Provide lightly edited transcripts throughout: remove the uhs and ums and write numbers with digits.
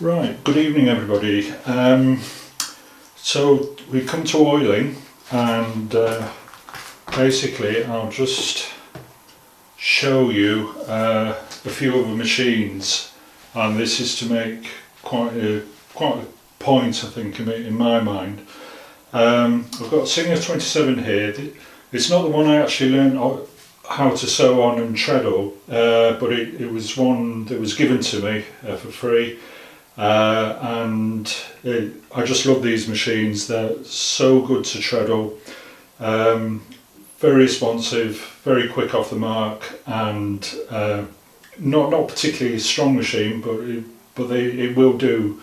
Right, good evening everybody. So we come to oiling, and basically I'll just show you a few of the machines, and this is to make quite a point, I think, in my mind. I've got a Singer 27 here. It's not the one I actually learned how to sew on and treadle, but it was one that was given to me for free. I just love these machines. They're so good to treadle, very responsive, very quick off the mark, and not particularly strong machine, but it will do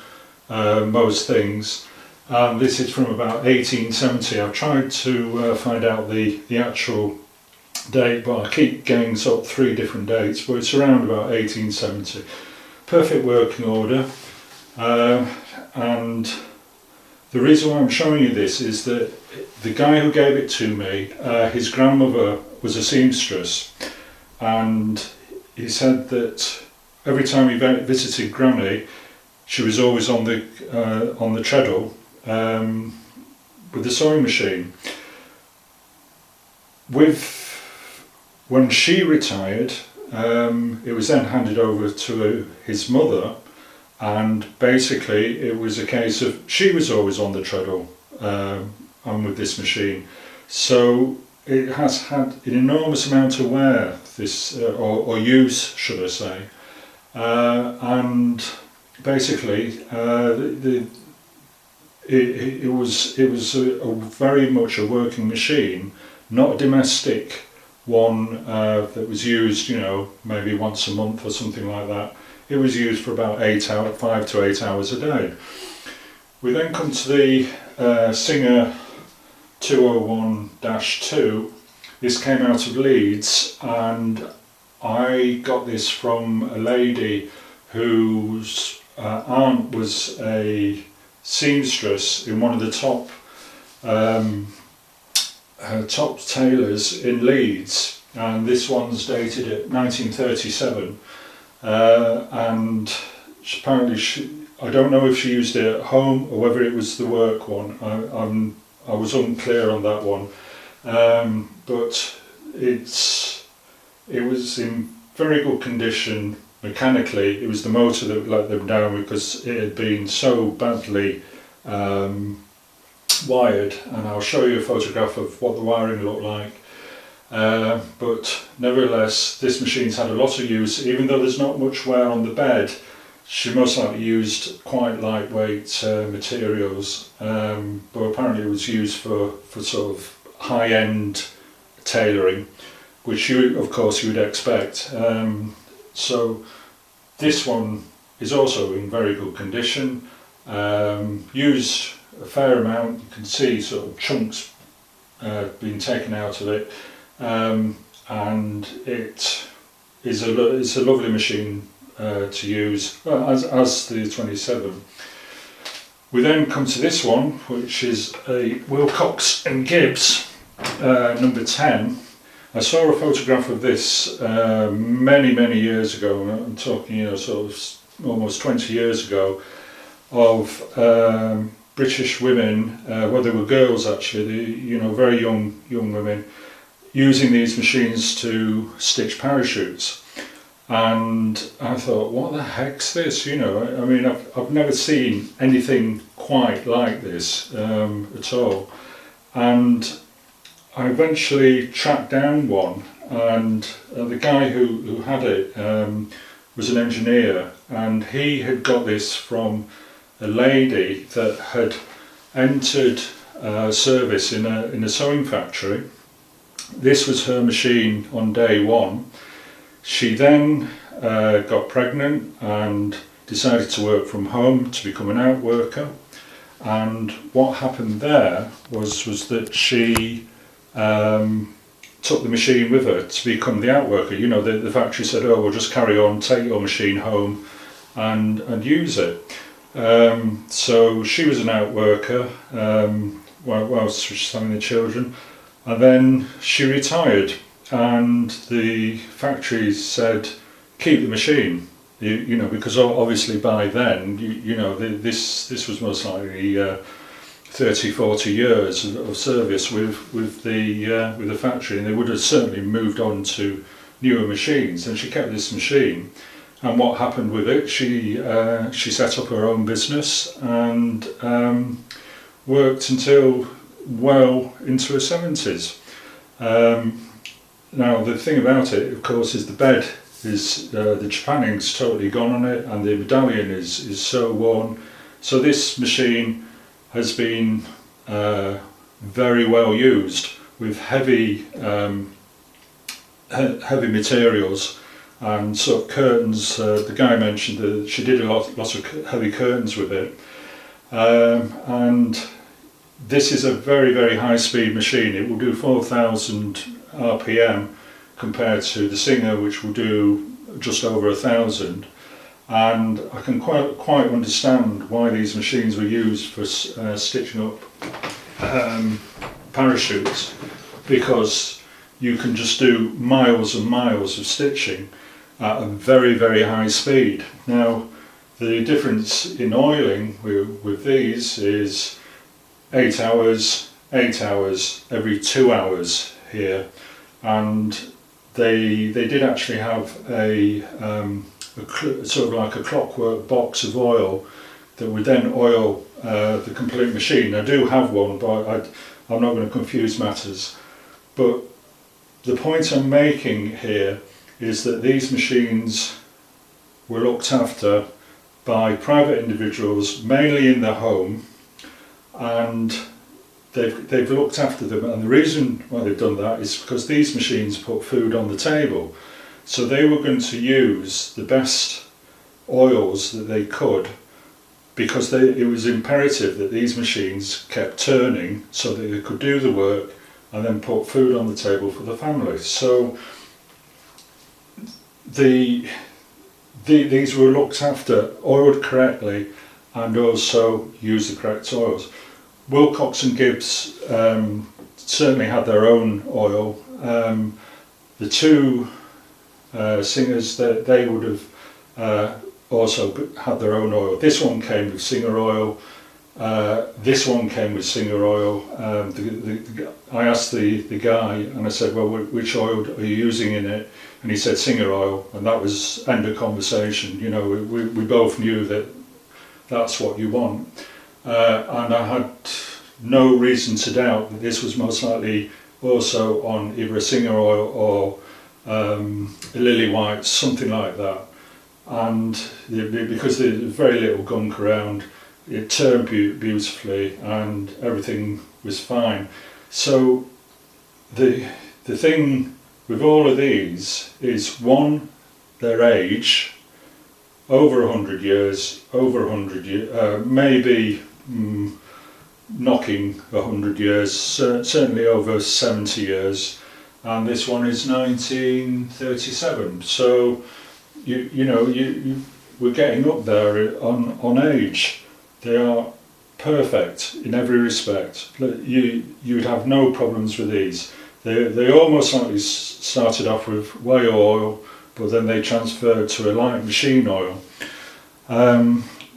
most things. This is from about 1870. I've tried to find out the actual date, but I keep getting sort of three different dates, but it's around about 1870. Perfect working order. And the reason why I'm showing you this is that the guy who gave it to me, his grandmother was a seamstress, and he said that every time he visited Granny, she was always on the treadle with the sewing machine. When she retired, it was then handed over to his mother. And basically it was a case of she was always on the treadle and with this machine. So it has had an enormous amount of wear, this or use, should I say. And basically it was a very much a working machine, not a domestic one that was used, maybe once a month or something like that. It was used for about 5 to 8 hours a day. We then come to the Singer 201-2. This came out of Leeds, and I got this from a lady whose aunt was a seamstress in one of the top tailors in Leeds, and this one's dated at 1937. And apparently I don't know if she used it at home or whether it was the work one. I was unclear on that one, but it was in very good condition mechanically. It was the motor that let them down because it had been so badly wired, and I'll show you a photograph of what the wiring looked like. But nevertheless, this machine's had a lot of use. Even though there's not much wear on the bed, she most likely used quite lightweight materials, but apparently it was used for sort of high-end tailoring, which of course you would expect. So this one is also in very good condition, used a fair amount. You can see sort of chunks being taken out of it. And it is a lovely machine to use, as the 27. We then come to this one, which is a Wilcox and Gibbs number 10. I saw a photograph of this many years ago. I'm talking, sort of almost 20 years ago, of British women, well, they were girls actually, very young women, using these machines to stitch parachutes. And I thought, what the heck's this? I mean, I've never seen anything quite like this at all. And I eventually tracked down one, and the guy who had it was an engineer, and he had got this from a lady that had entered service in a sewing factory. This was her machine on day one. She then got pregnant and decided to work from home to become an outworker. And what happened there was that she took the machine with her to become the outworker. The factory said, "Oh, we'll just carry on, take your machine home and use it." So she was an outworker whilst she was having the children. And then she retired, and the factory said, keep the machine. You know, because obviously by then, you know, this was most likely 30-40 years of service with the factory, and they would have certainly moved on to newer machines. And she kept this machine, and what happened with it? She set up her own business and worked until well into her 70s. Now the thing about it, of course, is the bed is the japanning's totally gone on it, and the medallion is so worn. So this machine has been very well used with heavy materials and sort of curtains. The guy mentioned that she did a lot of heavy curtains with it, and this is a very high speed machine. It will do 4,000 RPM compared to the Singer, which will do just over 1,000. And I can quite understand why these machines were used for stitching up parachutes, because you can just do miles and miles of stitching at a very high speed. Now the difference in oiling with these is 8 hours, 8 hours, every 2 hours here, and they did actually have a sort of like a clockwork box of oil that would then oil the complete machine. I do have one, but I'm not going to confuse matters. But the point I'm making here is that these machines were looked after by private individuals, mainly in their home, and they've looked after them. And the reason why they've done that is because these machines put food on the table. So they were going to use the best oils that they could, because it was imperative that these machines kept turning so that they could do the work and then put food on the table for the family. So these were looked after, oiled correctly, and also used the correct oils. Wilcox and Gibbs certainly had their own oil. The two Singers, that they would have also had their own oil. This one came with Singer oil. This one came with Singer oil. I asked the guy, and I said, well, which oil are you using in it? And he said Singer oil, and that was end of conversation. You know, we both knew that that's what you want. And I had no reason to doubt that this was most likely also on either a Singer oil or a lily white, something like that. And because there's very little gunk around, it turned beautifully and everything was fine. So the thing with all of these is, one, their age, over 100 years, maybe knocking 100 years, certainly over 70 years. And this one is 1937, so we're getting up there on age. They are perfect in every respect. You'd have no problems with these. They almost likely started off with whey oil, but then they transferred to a light machine oil.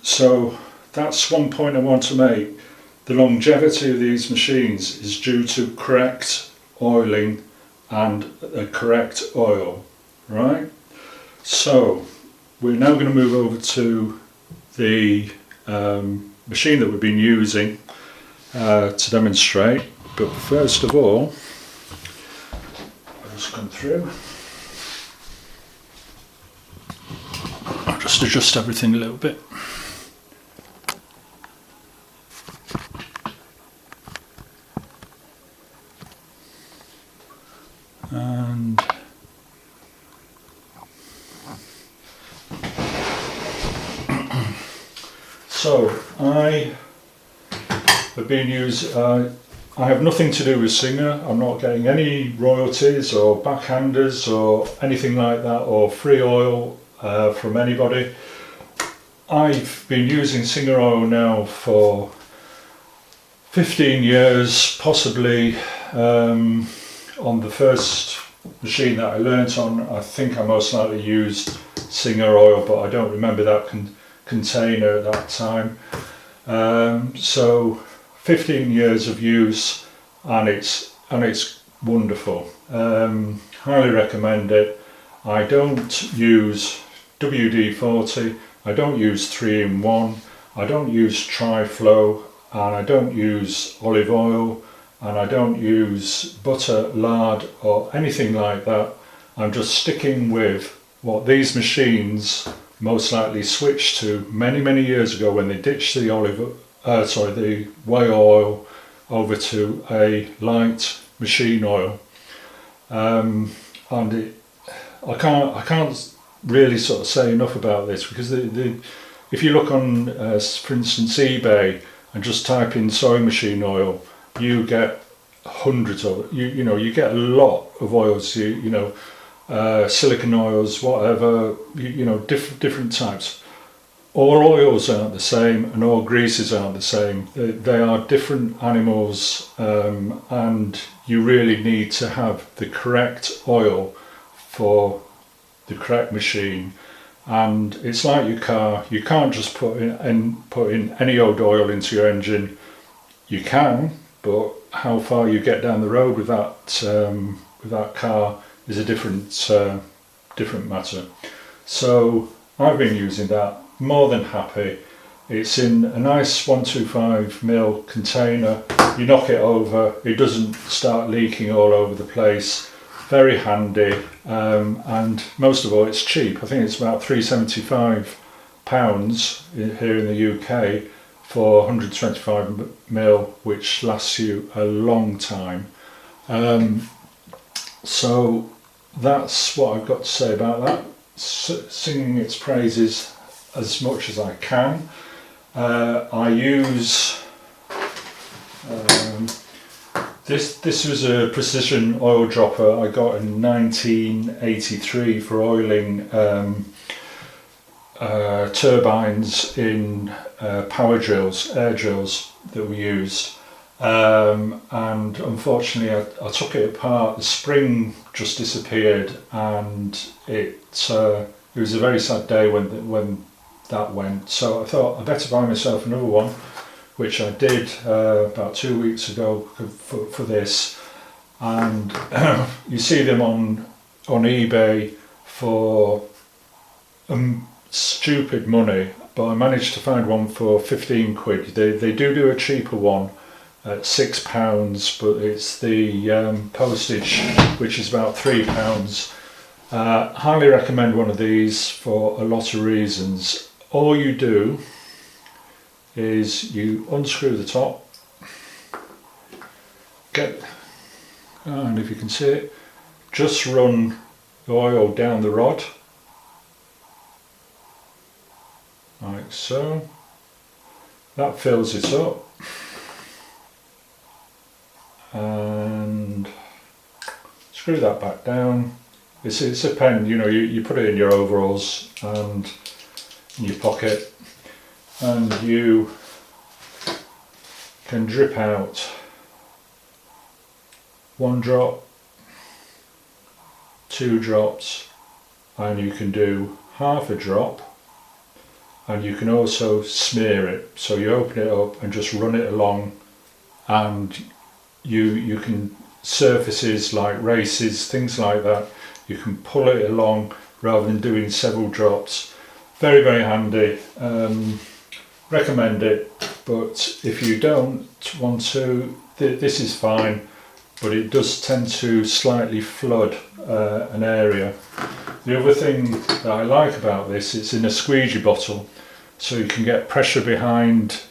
So that's one point I want to make. The longevity of these machines is due to correct oiling and a correct oil, right? So we're now going to move over to the machine that we've been using to demonstrate. But first of all, I'll just come through. I'll just adjust everything a little bit. And so I have been I have nothing to do with Singer. I'm not getting any royalties or backhanders or anything like that, or free oil from anybody. I've been using Singer oil now for 15 years, possibly. On the first machine that I learnt on, I think I most likely used Singer oil, but I don't remember that container at that time. So 15 years of use, and it's wonderful. Highly recommend it. I don't use WD-40, I don't use 3-in-1, I don't use Tri-Flow, and I don't use olive oil, and I don't use butter, lard or anything like that. I'm just sticking with what these machines most likely switched to many years ago when they ditched the the whale oil over to a light machine oil. And I can't really sort of say enough about this, because if you look on, for instance, eBay and just type in sewing machine oil, you get hundreds of you get a lot of oils. Silicon oils, whatever, different types. All oils aren't the same, and all greases aren't the same. They are different animals, and you really need to have the correct oil for the correct machine. And it's like your car, you can't just put in any old oil into your engine. You can, but how far you get down the road with that car is a different matter. So I've been using that, more than happy. It's in a nice 125ml container. You knock it over, it doesn't start leaking all over the place. Very handy, and most of all, it's cheap. I think it's about £3.75 here in the UK for 125ml, which lasts you a long time. So that's what I've got to say about that. Singing its praises as much as I can. I use this was a precision oil dropper I got in 1983 for oiling turbines in power drills, air drills that we used. And unfortunately I took it apart, the spring just disappeared, and it was a very sad day when that went. So I thought I'd better buy myself another one, which I did about 2 weeks ago for this. And you see them on eBay for stupid money, but I managed to find one for 15 quid. They do a cheaper one at £6, but it's the postage, which is about £3. Highly recommend one of these for a lot of reasons. All you do is you unscrew the top, and if you can see it, just run the oil down the rod, like so. That fills it up, and screw that back down. It's a pen, you put it in your overalls and in your pocket, and you can drip out 1 drop, 2 drops, and you can do half a drop, and you can also smear it. So you open it up and just run it along, and you can, surfaces like races, things like that, you can pull it along rather than doing several drops. Very handy. Recommend it, but if you don't want to, this is fine, but it does tend to slightly flood an area. The other thing that I like about this, it's in a squeegee bottle, so you can get pressure behind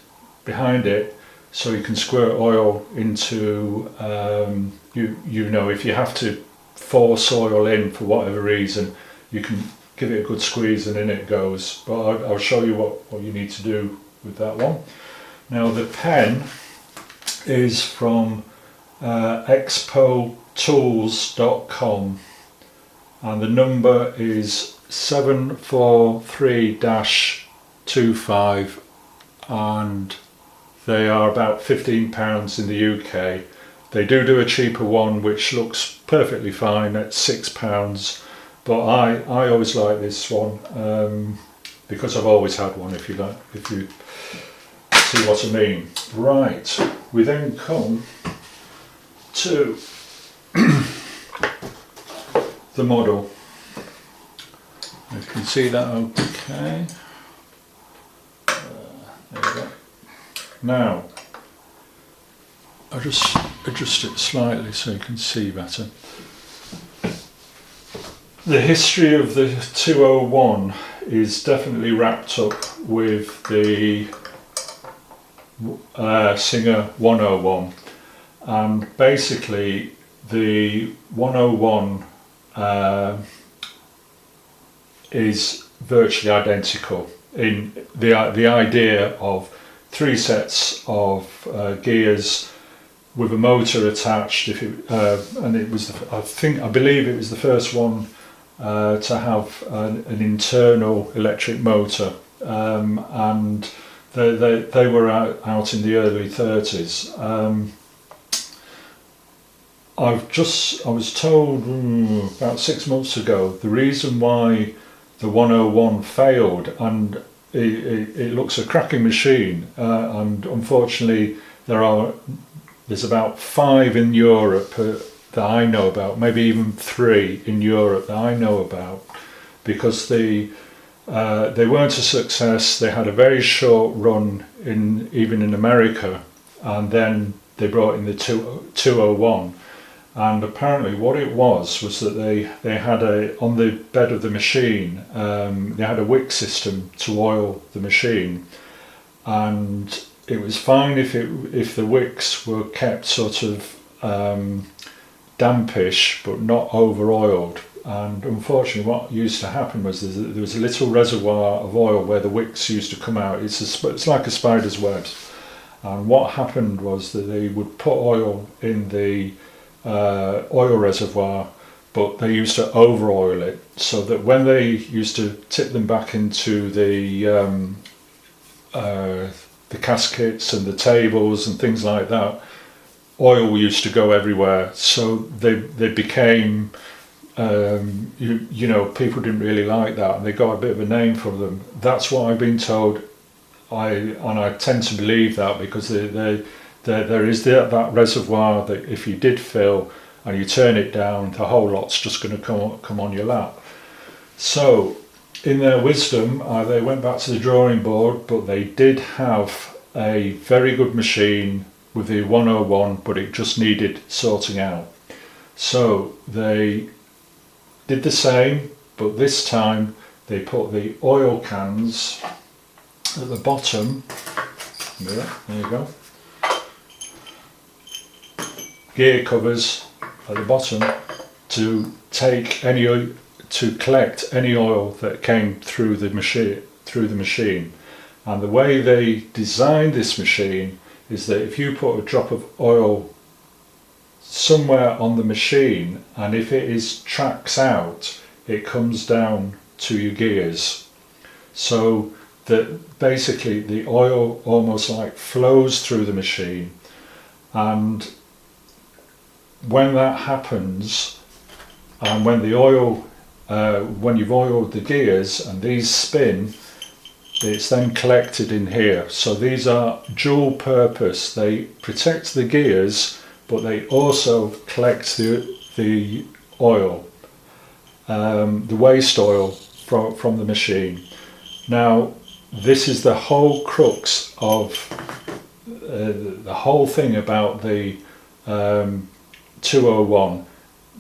it, so you can squirt oil into, if you have to force oil in for whatever reason, you can give it a good squeeze and in it goes. But I'll show you what you need to do with that one. Now the pen is from expotools.com, and the number is 743-25, and they are about £15 in the UK. They do a cheaper one which looks perfectly fine at £6, but I always like this one because I've always had one, if you see what I mean. Right, we then come to the model. You can see that okay. There we go. Now, I'll just adjust it slightly so you can see better. The history of the 201 is definitely wrapped up with the Singer 101, and basically the 101 is virtually identical in the idea of 3 sets of gears with a motor attached. And it was I believe it was the first one to have an internal electric motor, and they were out in the early 30s. I was told about 6 months ago the reason why the 101 failed, and it looks a cracking machine, and unfortunately there's about 5 in Europe that I know about, maybe even 3 in Europe that I know about, because they weren't a success. They had a very short run even in America, and then they brought in the 201. And apparently what it was that they had on the bed of the machine, they had a wick system to oil the machine, and it was fine if the wicks were kept sort of dampish but not over oiled. And unfortunately what used to happen was there was a little reservoir of oil where the wicks used to come out. It's like a spider's web, and what happened was that they would put oil in the oil reservoir, but they used to over oil it, so that when they used to tip them back into the caskets and the tables and things like that, oil used to go everywhere. So they became people didn't really like that, and they got a bit of a name for them. That's what I've been told, and I tend to believe that, because there is that reservoir that if you did fill and you turn it down, the whole lot's just going to come on your lap. So in their wisdom, they went back to the drawing board, but they did have a very good machine with the 101, but it just needed sorting out. So they did the same, but this time they put the oil cans at the bottom. There you go. Gear covers at the bottom to collect any oil that came through the machine. And the way they designed this machine is that if you put a drop of oil somewhere on the machine, and if it tracks out, it comes down to your gears, so that basically the oil almost like flows through the machine. And when that happens, and when the oil when you've oiled the gears and these spin, it's then collected in here. So these are dual purpose. They protect the gears, but they also collect the oil, the waste oil from the machine. Now, this is the whole crux of the whole thing about the 201.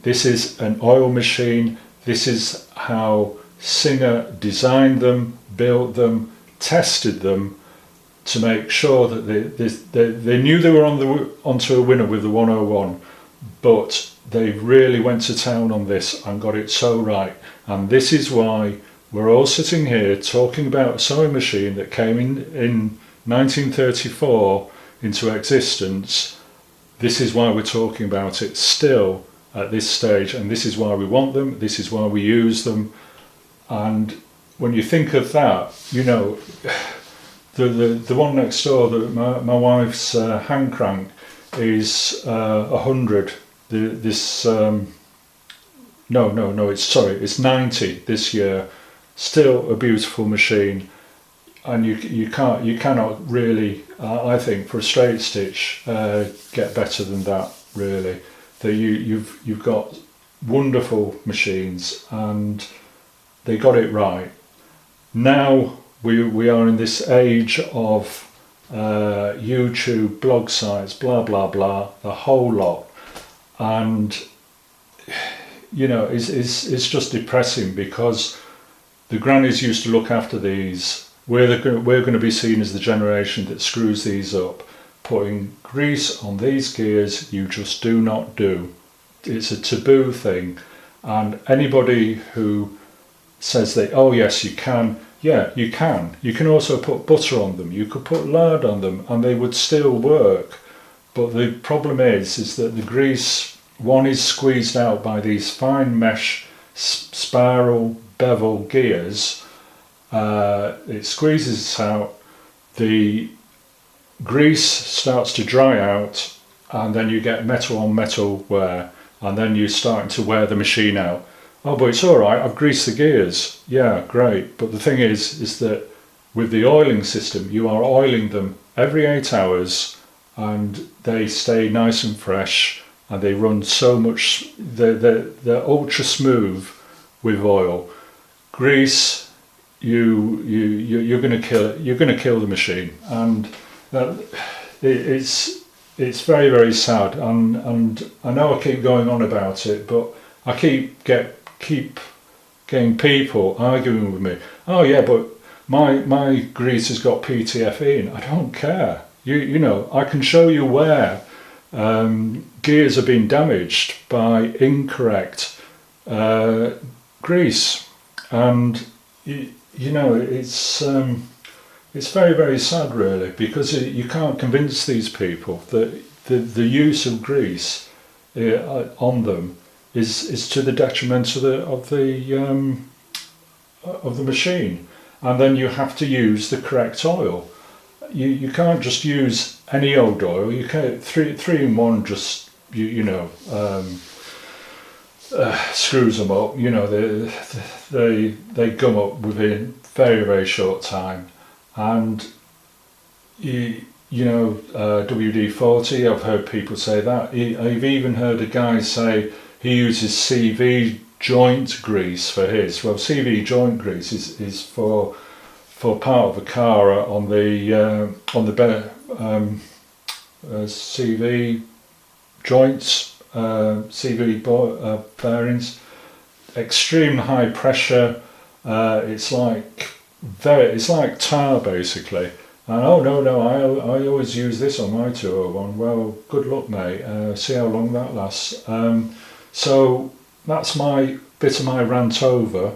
This is an oil machine. This is how Singer designed them, built them, tested them to make sure that they knew they were onto a winner with the 101, but they really went to town on this and got it so right. And this is why we're all sitting here talking about a sewing machine that came in 1934 into existence. This is why we're talking about it still at this stage, and this is why we want them, this is why we use them. And when you think of that, you know, the one next door, my wife's hand crank is 100. This no, it's 90 this year. Still a beautiful machine, and you cannot really, I think, for a straight stitch get better than that really. That you've got wonderful machines, and they got it right. Now we are in this age of YouTube, blog sites, blah blah blah, the whole lot, and you know it's just depressing, because the grannies used to look after these. We're going to be seen as the generation that screws these up. Putting grease on these gears, you just do not do. It's a taboo thing, and anybody who says that, oh yes you can, yeah you can. You can also put butter on them, you could put lard on them, and they would still work. But the problem is that the grease, one, is squeezed out by these fine mesh spiral bevel gears. It squeezes out, the grease starts to dry out, and then you get metal on metal wear, and then you're starting to wear the machine out. Oh, but it's all right, I've greased the gears. Yeah, great. But the thing is that with the oiling system, you are oiling them every 8 hours, and they stay nice and fresh, and they run so much. They're ultra smooth with oil. Grease, you're going to kill it. You're going to kill the machine, and it's very, very sad. And I know I keep going on about it, but I keep getting people arguing with me. Oh yeah, but my grease has got PTFE in. I don't care. You know, I can show you where gears have been damaged by incorrect grease, and you know it's very, very sad really, because you can't convince these people that the use of grease on them is to the detriment of the machine, and then you have to use the correct oil. You can't just use any old oil. You can't 3-in-1 just screws them up. You know, they gum up within very, very short time. And WD-40, I've heard people say that. I've even heard a guy say he uses CV joint grease for his. Well, CV joint grease is for part of a car on the CV joints, CV bearings. Extreme high pressure. It's like tar basically. And oh no, I always use this on my 201. Well, good luck, mate. See how long that lasts. So that's my bit of my rant over.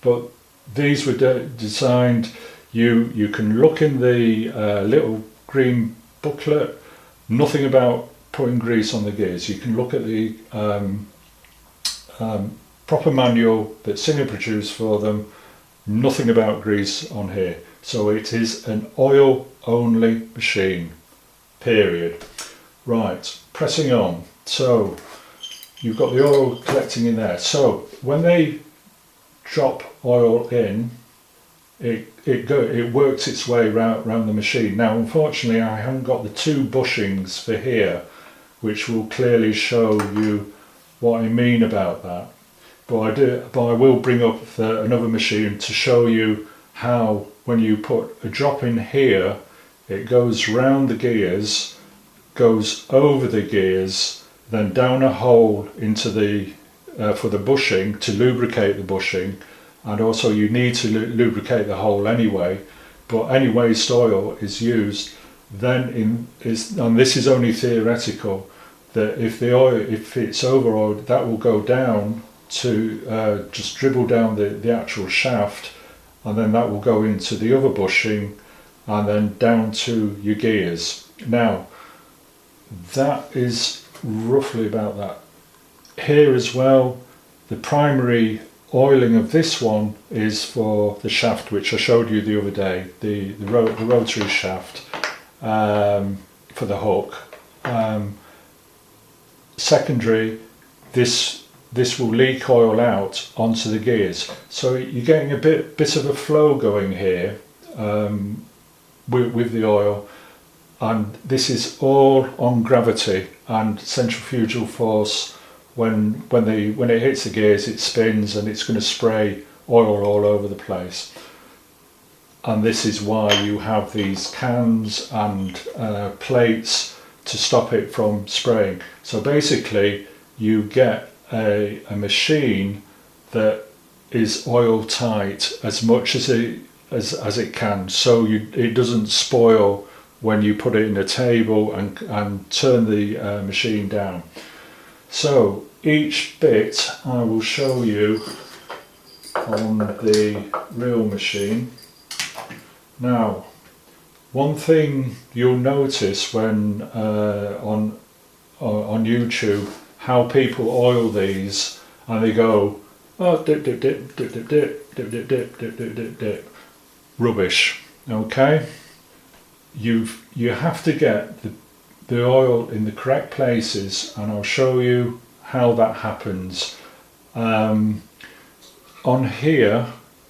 But these were designed. You can look in the little green booklet. Nothing about putting grease on the gears. You can look at the proper manual that Singer produced for them. Nothing about grease on here. So it is an oil only machine, period. Right, pressing on. So you've got the oil collecting in there. So when they drop oil in, it works its way round the machine. Now unfortunately I haven't got the 2 bushings for here, which will clearly show you what I mean about that. But I will bring up another machine to show you how, when you put a drop in here, it goes round the gears, goes over the gears, then down a hole into the for the bushing to lubricate the bushing, and also you need to lubricate the hole anyway. But any waste oil is used. Then and this is only theoretical, that if it's over oiled, that will go down to just dribble down the actual shaft, and then that will go into the other bushing and then down to your gears. Now that is roughly about that. Here as well, the primary oiling of this one is for the shaft, which I showed you the other day, the rotary shaft for the hook. Secondary, this this will leak oil out onto the gears. So you're getting a bit of a flow going here with the oil, and this is all on gravity and centrifugal force. When it hits the gears, it spins and it's going to spray oil all over the place. And this is why you have these cans and plates to stop it from spraying. So basically you get a machine that is oil tight as much as it can, so it doesn't spoil when you put it in a table and turn the machine down. So each bit I will show you on the real machine. Now, one thing you'll notice when on YouTube, how people oil these, and they go, oh, dip, dip, dip, dip, dip, dip, dip, dip, dip, dip, dip, dip, dip. Rubbish. Okay, you have to get the oil in the correct places, and I'll show you how that happens. On here,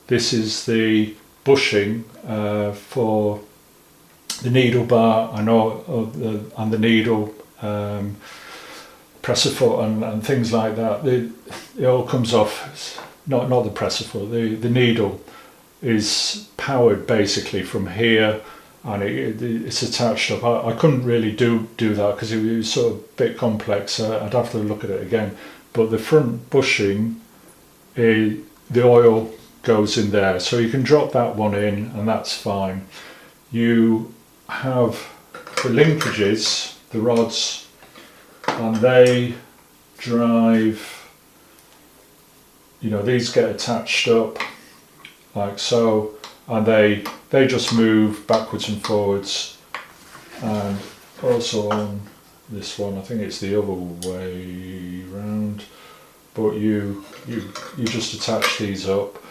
this is the bushing for the needle bar and the needle presser foot and things like that. It all comes off. Not the presser foot. The needle is powered basically from here, and it's attached up. I couldn't really do that because it was sort of a bit complex. I'd have to look at it again. But the front bushing, the oil goes in there, so you can drop that one in and that's fine. You have the linkages, the rods, and they drive, these get attached up like so, and they just move backwards and forwards. And also on this one, I think it's the other way round, but you just attach these up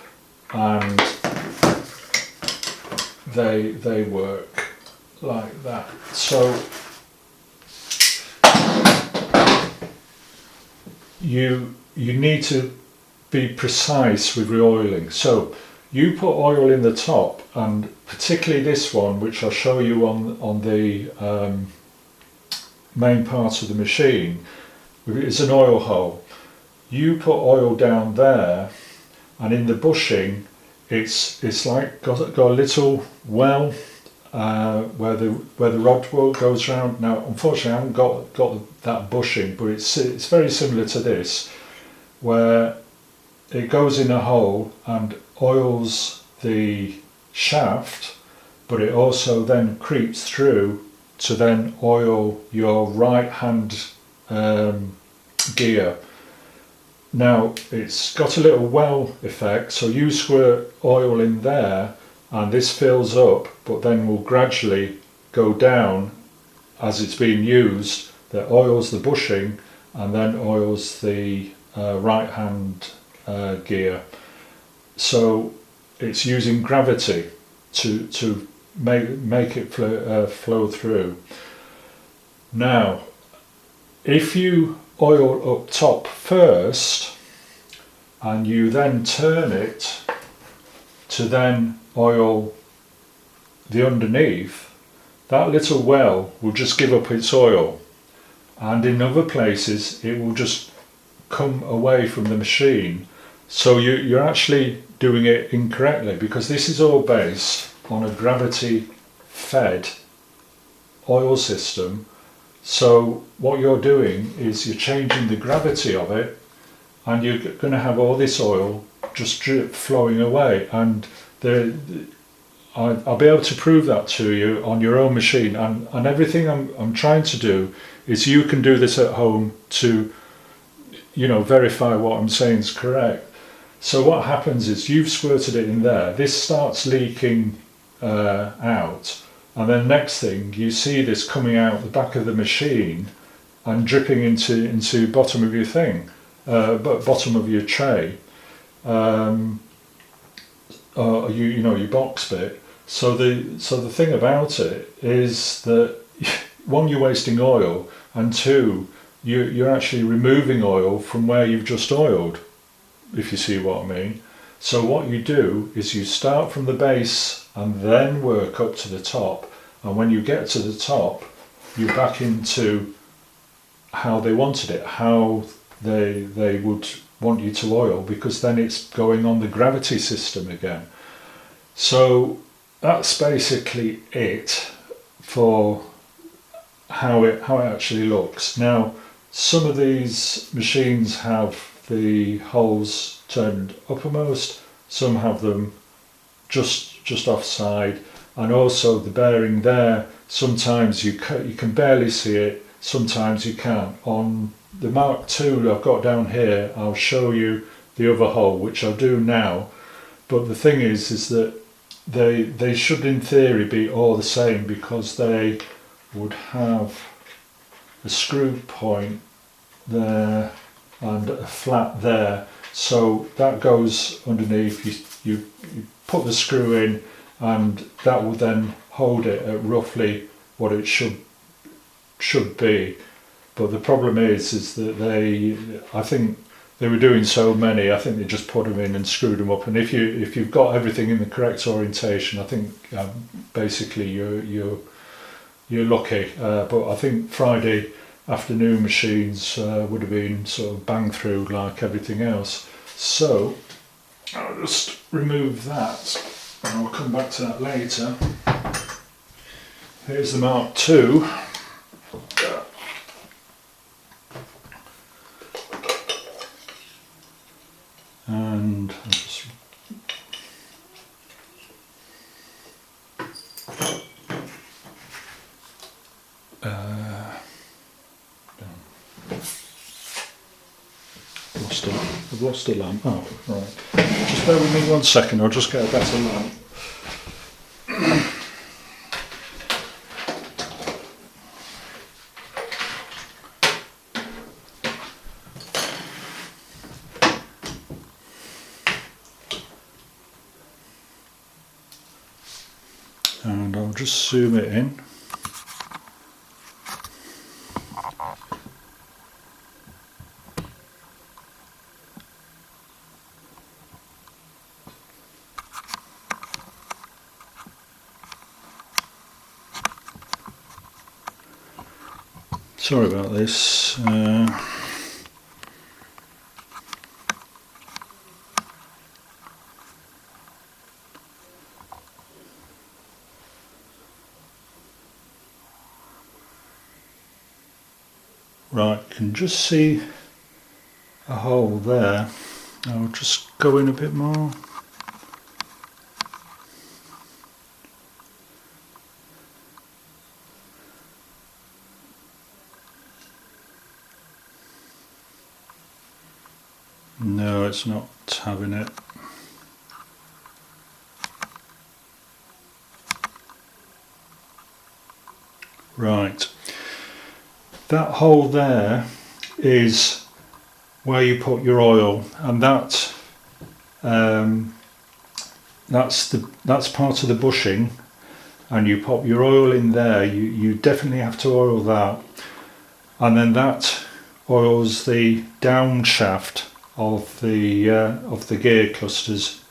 and they work like that. So you need to be precise with reoiling. So you put oil in the top, and particularly this one, which I'll show you on the main part of the machine, it's an oil hole. You put oil down there, and in the bushing, it's like got a little well where the rod goes round. Now, unfortunately, I haven't got that bushing, but it's very similar to this, where it goes in a hole and oils the shaft, but it also then creeps through to then oil your right hand gear. Now, it's got a little well effect, so you squirt oil in there and this fills up, but then will gradually go down as it's being used. That oils the bushing and then oils the right hand gear. So it's using gravity to make it flow through. Now, if you oil up top first and you then turn it to then oil the underneath, that little well will just give up its oil, and in other places it will just come away from the machine. So you're actually doing it incorrectly, because this is all based on a gravity fed oil system. So what you're doing is you're changing the gravity of it, and you're going to have all this oil just drip flowing away. And I'll be able to prove that to you on your own machine. And everything I'm trying to do is you can do this at home to, verify what I'm saying is correct. So what happens is you've squirted it in there. This starts leaking out. And then next thing, you see this coming out the back of the machine and dripping into bottom of your thing, bottom of your tray, your box bit. So the thing about it is that one, you're wasting oil, and two, you're actually removing oil from where you've just oiled, if you see what I mean. So what you do is you start from the base and then work up to the top, and when you get to the top you're back into how they wanted it, how they would want you to oil, because then it's going on the gravity system again. So that's basically it for how it actually looks. Now, some of these machines have the holes turned uppermost, some have them just offside, and also the bearing there, sometimes you can barely see it, sometimes you can't. On the Mark II I've got down here, I'll show you the other hole, which I'll do now, but the thing is that they should in theory be all the same, because they would have a screw point there and a flat there, so that goes underneath. You put the screw in and that will then hold it at roughly what it should be. But the problem is that I think they were doing so many, I think they just put them in and screwed them up, and if you've got everything in the correct orientation, I think basically you're lucky. But I think Friday afternoon machines would have been sort of bang through like everything else. So I'll just remove that and I'll come back to that later. Here's the Mark II. And I'll just I've lost a lamp. Oh, right. Just bear with me 1 second, I'll just get a better lamp. And I'll just zoom it in. Sorry about this. Right, you can just see a hole there. I'll just go in a bit more. No, it's not having it. Right. That hole there is where you put your oil, and that's part of the bushing, and you pop your oil in there. You definitely have to oil that, and then that oils the down shaft of the gear clusters.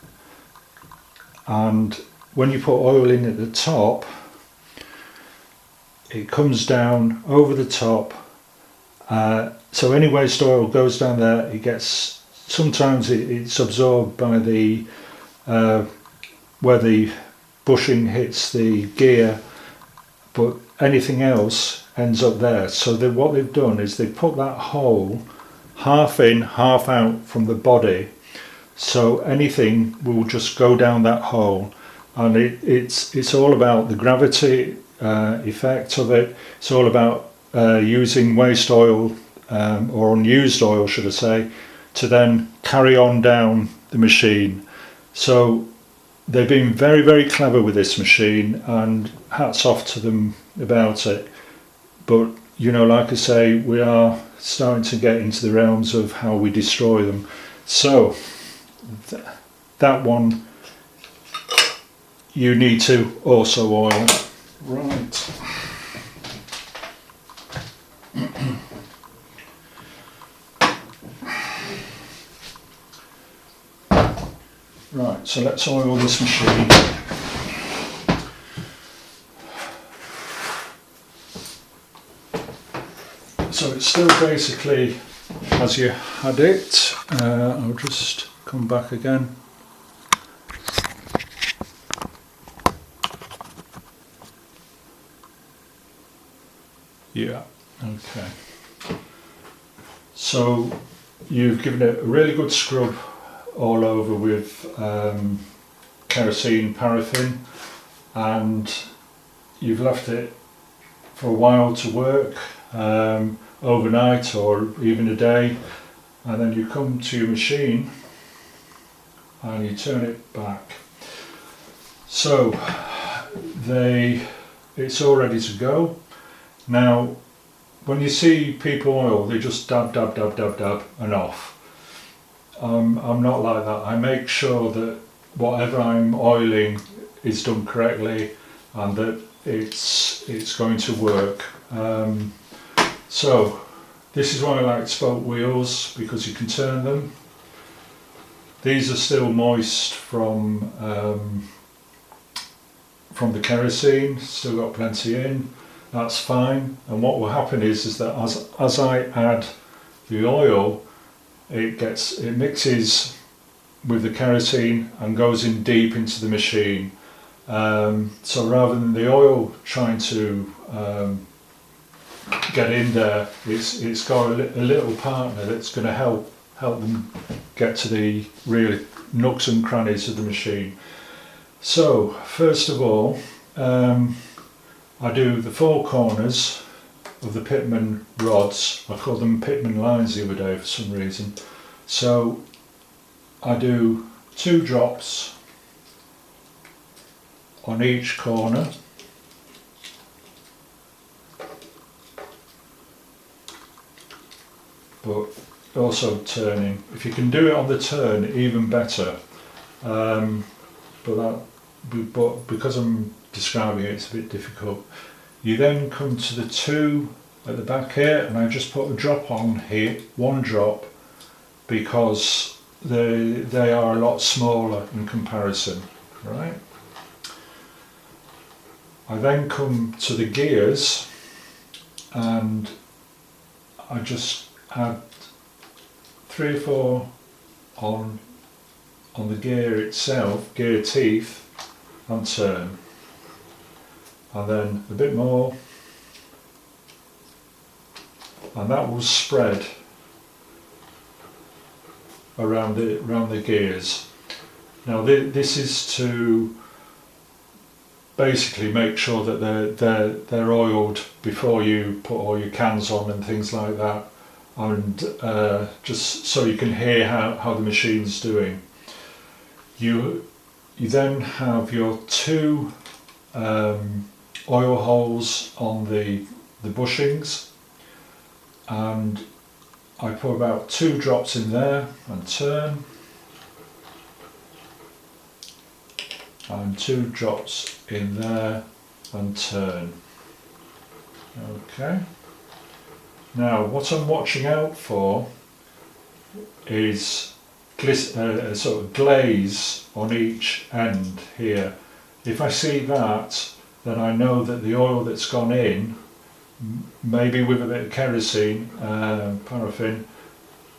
And when you put oil in at the top, it comes down over the top, so any waste oil goes down there. It gets, sometimes it's absorbed by the where the bushing hits the gear, but anything else ends up there. So what they've done is they've put that hole half in, half out from the body, so anything will just go down that hole, and it's all about the gravity effect of it. It's all about using waste oil, or unused oil should I say, to then carry on down the machine. So they've been very, very clever with this machine, and hats off to them about it. But you know, like I say, we are starting to get into the realms of how we destroy them. So that one you need to also oil. Right. so let's oil this machine. So it's still basically as you had it. I'll just come back again. Yeah, okay. So you've given it a really good scrub all over with kerosene paraffin, and you've left it for a while to work, overnight or even a day, and then you come to your machine and you turn it back. So it's all ready to go. Now when you see people oil, they just dab dab dab dab dab and off. I'm not like that. I make sure that whatever I'm oiling is done correctly and that it's going to work. So this is why I like spoke wheels, because you can turn them. These are still moist from the kerosene, still got plenty in. That's fine. And what will happen is that as I add the oil, it mixes with the kerosene and goes in deep into the machine. So rather than the oil trying to get in there, it's got a little partner that's going to help them get to the real nooks and crannies of the machine. So first of all, I do the four corners of the Pitman rods. I called them Pitman lines the other day for some reason. So I do 2 drops on each corner. But also turning. If you can do it on the turn, even better. But because I'm describing it, it's a bit difficult. You then come to the 2 at the back here, and I just put a drop on here, 1 drop, because they are a lot smaller in comparison, right? I then come to the gears and I just add 3 or 4 on the gear itself, gear teeth, and turn. And then a bit more, and that will spread around the gears. Now this is to basically make sure that they're oiled before you put all your cans on and things like that, and just so you can hear how the machine's doing. You then have your 2 oil holes on the bushings, and I put about 2 drops in there and turn, and 2 drops in there and turn. Okay. Now what I'm watching out for is a sort of glaze on each end here. If I see that, then I know that the oil that's gone in, maybe with a bit of kerosene, paraffin,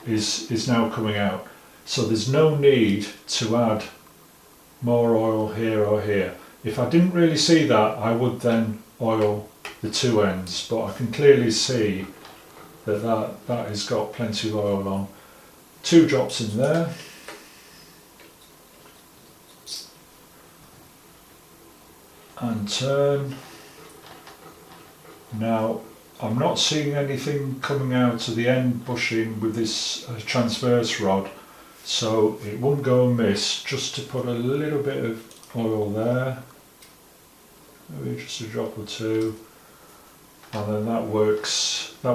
is now coming out. So there's no need to add more oil here or here. If I didn't really see that, I would then oil the 2 ends, but I can clearly see that has got plenty of oil on. 2 drops in there. And turn. Now I'm not seeing anything coming out of the end bushing with this transverse rod, so it wouldn't go amiss just to put a little bit of oil there, maybe just a drop or 2, and then that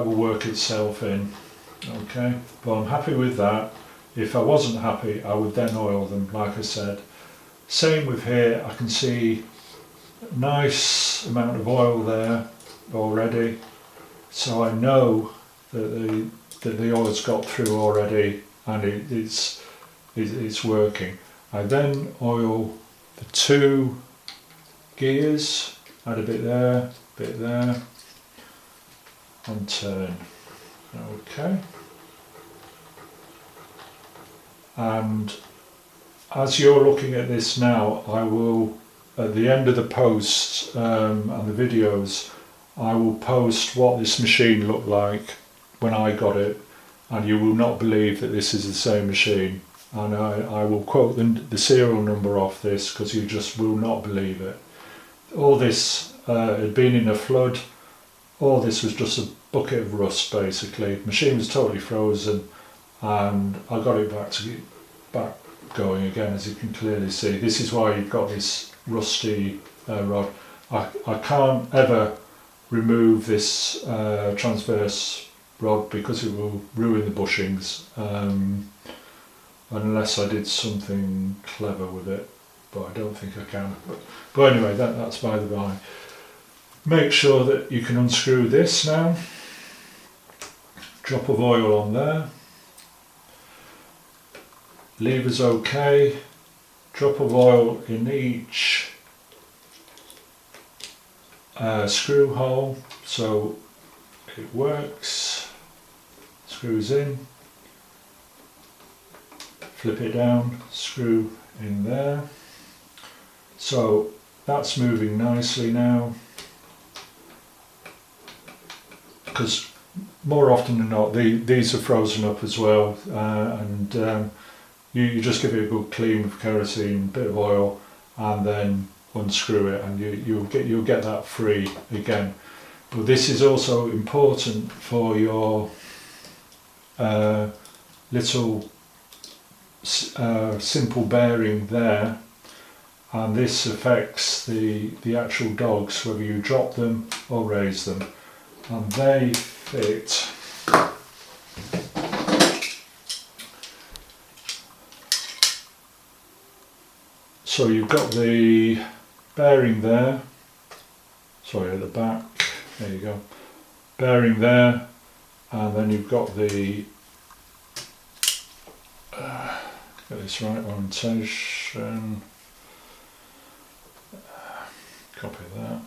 will work itself in. Okay, but I'm happy with that. If I wasn't happy, I would then oil them, like I said. Same with here. I can see a nice amount of oil there already, so I know that the oil's got through already, and it's working. I then oil the 2 gears, add a bit there, and turn. Okay. And as you're looking at this now, I will, at the end of the posts and the videos, I will post what this machine looked like when I got it, and you will not believe that this is the same machine. And I will quote the serial number off this because you just will not believe it. All this had been in a flood. All this was just a bucket of rust basically. The machine was totally frozen, and I got it back going again, as you can clearly see. This is why you've got this rusty rod. I can't ever remove this transverse rod because it will ruin the bushings, unless I did something clever with it, but I don't think I can. But anyway, that's by the by. Make sure that you can unscrew this now. Drop of oil on there. Lever's okay. Drop of oil in each screw hole so it works. Screws in. Flip it down, screw in there. So that's moving nicely now, because more often than not these are frozen up as well, and you just give it a good clean with kerosene, a bit of oil, and then unscrew it, and you'll get that free again. But this is also important for your little simple bearing there, and this affects the actual dogs, whether you drop them or raise them, and they fit. So you've got the bearing there, sorry, at the back, there you go, bearing there, and then you've got the get this right orientation, copy that,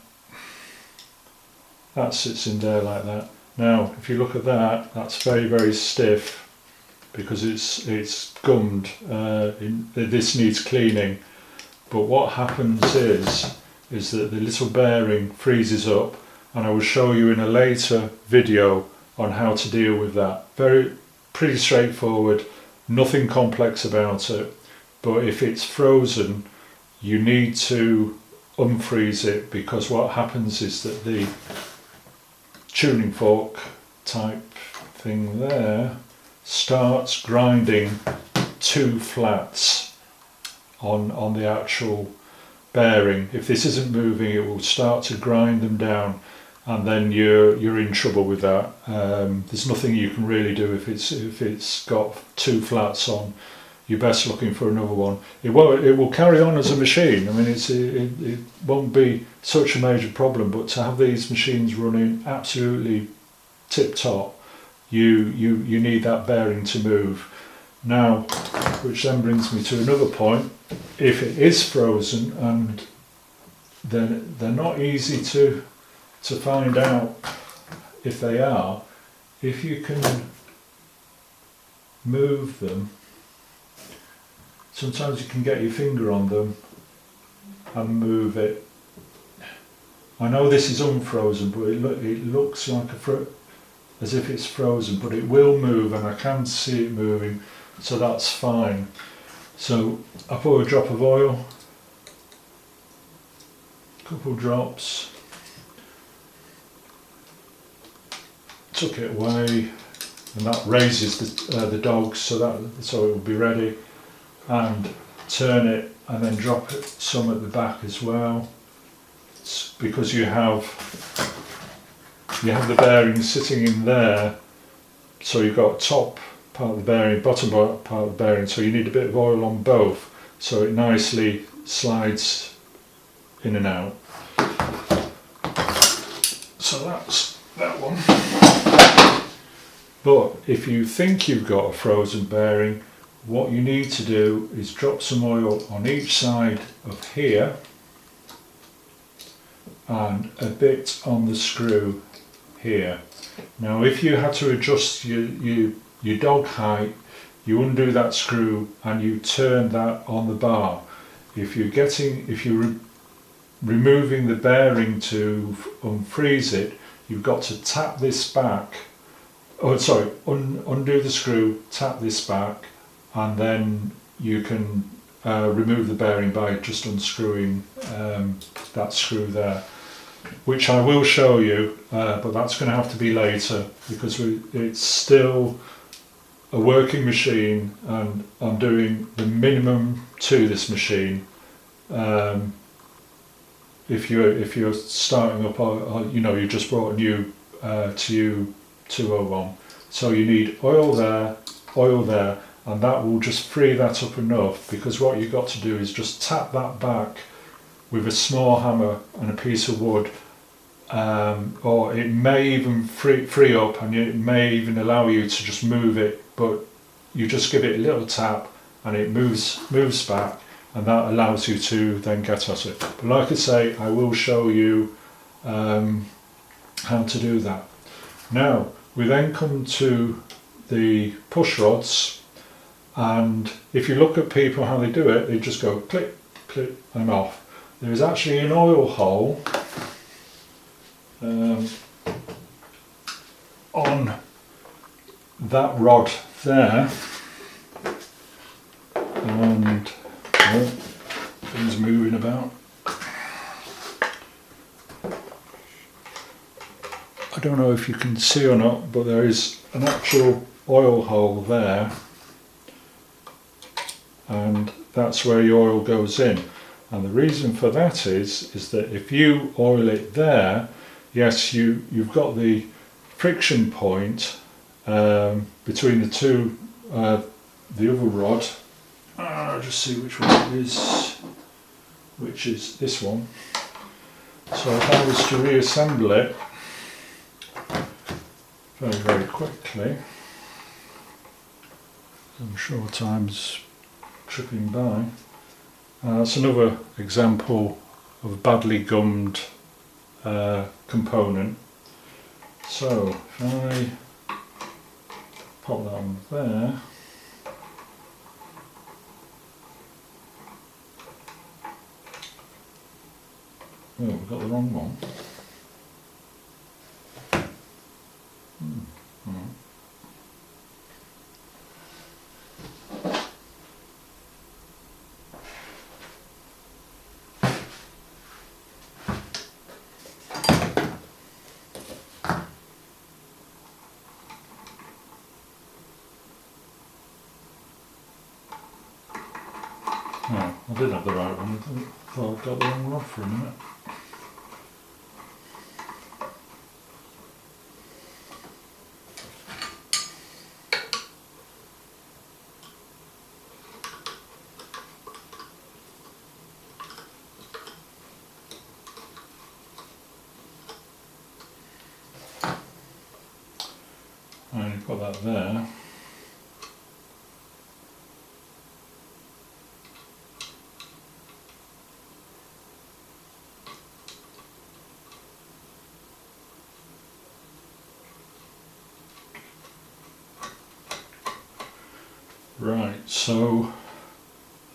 that sits in there like that. Now if you look at that, that's very, very stiff because it's gummed. This needs cleaning, but what happens is that the little bearing freezes up, and I will show you in a later video on how to deal with that. Pretty straightforward. Nothing complex about it, but if it's frozen you need to unfreeze it, because what happens is that the tuning fork type thing there starts grinding 2 flats on the actual bearing. If this isn't moving, it will start to grind them down, and then you're in trouble with that. There's nothing you can really do if it's got 2 flats on. You're best looking for another one. It will carry on as a machine. I mean, it won't be such a major problem, but to have these machines running absolutely tip top, you need that bearing to move. Now, which then brings me to another point. If it is frozen, and then they're not easy to find out if they are, if you can move them, sometimes you can get your finger on them and move it. I know this is unfrozen, but it looks like as if it's frozen, but it will move, and I can see it moving, so that's fine. So I pour a drop of oil, a couple drops, tuck it away, and that raises the dogs so it will be ready, and turn it and then drop it some at the back as well, because you have the bearing sitting in there, so you've got top part of the bearing, bottom part of the bearing, so you need a bit of oil on both so it nicely slides in and out. So that's that one. But if you think you've got a frozen bearing, what you need to do is drop some oil on each side of here and a bit on the screw here. Now if you had to adjust your dog height, you undo that screw and you turn that on the bar. If you're removing the bearing to unfreeze it, you've got to tap this back, undo the screw, tap this back, and then you can remove the bearing by just unscrewing that screw there, which I will show you, but that's going to have to be later because it's still a working machine and I'm doing the minimum to this machine. If you're starting up, you just brought a new TU 201, so you need oil there, and that will just free that up enough, because what you've got to do is just tap that back with a small hammer and a piece of wood, or it may even free up, and it may even allow you to just move it, but you just give it a little tap and it moves back, and that allows you to then get at it. But like I say, I will show you how to do that. Now we then come to the push rods, and if you look at people how they do it, they just go click, click and off. There is actually an oil hole on that rod there, and things moving about. I don't know if you can see or not, but there is an actual oil hole there, and that's where your oil goes in. And the reason for that is that if you oil it there, yes, you've got the friction point between the two, the other rod. I'll just see which one it is, which is this one. So if I was to reassemble it very, very quickly, I'm sure time's tripping by. That's another example of a badly gummed component. So if I pop that on there, oh, we've got the wrong one. Oh, I did have the right one. I thought I'd got the wrong rod for a minute. And you've got that there. Right, so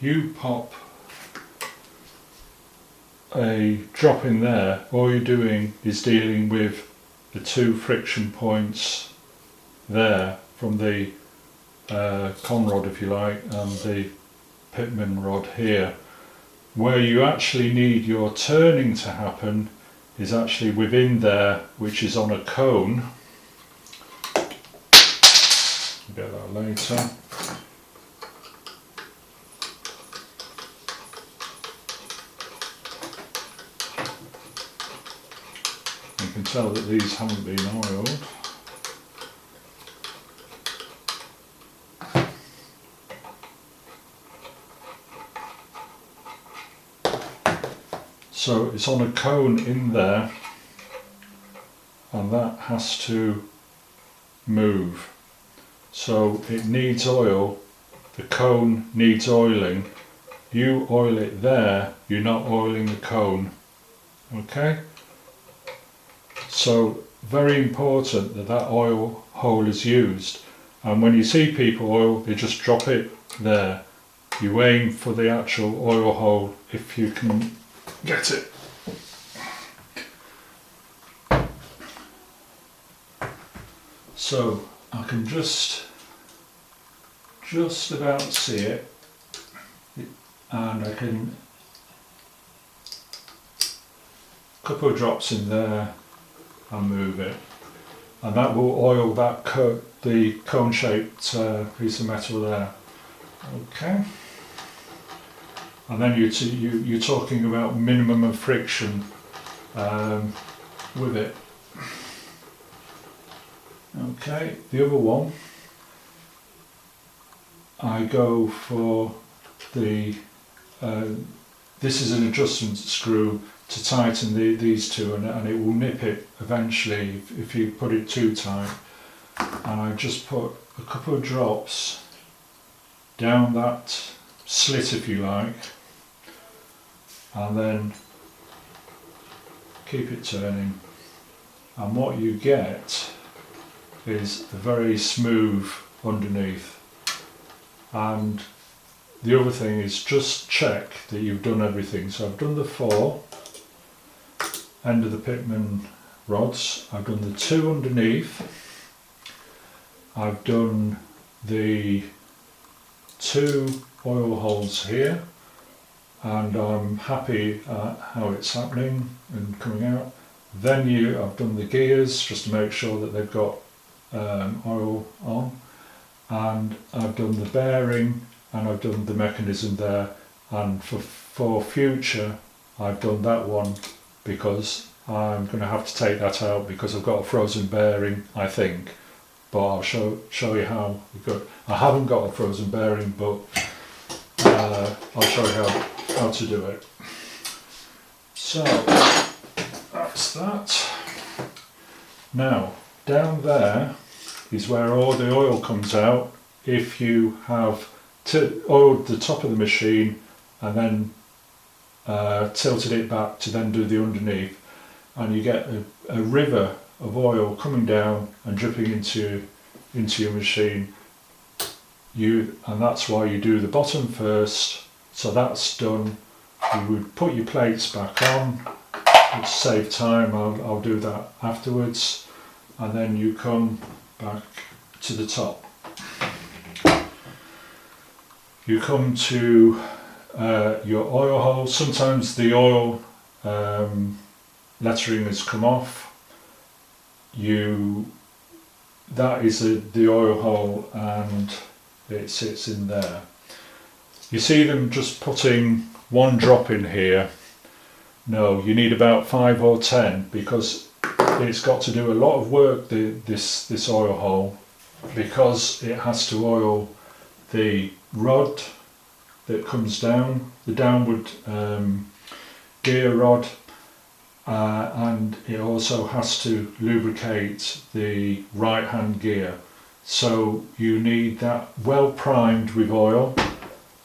you pop a drop in there, all you're doing is dealing with the two friction points there from the con rod, if you like, and the pitman rod here. Where you actually need your turning to happen is actually within there, which is on a cone. We'll get that later. You can tell that these haven't been oiled. So it's on a cone in there, and that has to move. So it needs oil the cone needs oiling, you oil it there, you're not oiling the cone. Okay? So very important that that oil hole is used, and when you see people oil, they just drop it there. You aim for the actual oil hole if you can get it. So I can just about see it, and I can a couple of drops in there and move it, and that will oil that the cone-shaped piece of metal there. Okay, and then you're talking about minimum of friction with it. Okay, the other one, I go for the, this is an adjustment screw to tighten these two, and it will nip it eventually if you put it too tight. And I just put a couple of drops down that slit, if you like, and then keep it turning, and what you get is a very smooth underneath. And the other thing is just check that you've done everything. So I've done the 4 end of the pitman rods, I've done the 2 underneath, I've done the 2 oil holes here, and I'm happy at how it's happening and coming out. Then I've done the gears just to make sure that they've got oil on, and I've done the bearing, and I've done the mechanism there, and for future I've done that one because I'm going to have to take that out because I've got a frozen bearing, I think, but I'll show you how we go. I haven't got a frozen bearing, but I'll show you how to do it. So that's that. Now down there is where all the oil comes out if you have oiled the top of the machine and then tilted it back to then do the underneath, and you get a river of oil coming down and dripping into your machine. And that's why you do the bottom first. So that's done. You would put your plates back on, to save time. I'll do that afterwards, and then you come back to the top. You come to your oil hole. Sometimes the oil lettering has come off. That is the oil hole, and it sits in there. You see them just putting 1 drop in here. No, you need about 5 or 10 because it's got to do a lot of work, this oil hole, because it has to oil the rod that comes down, the downward gear rod, and it also has to lubricate the right hand gear. So you need that well primed with oil,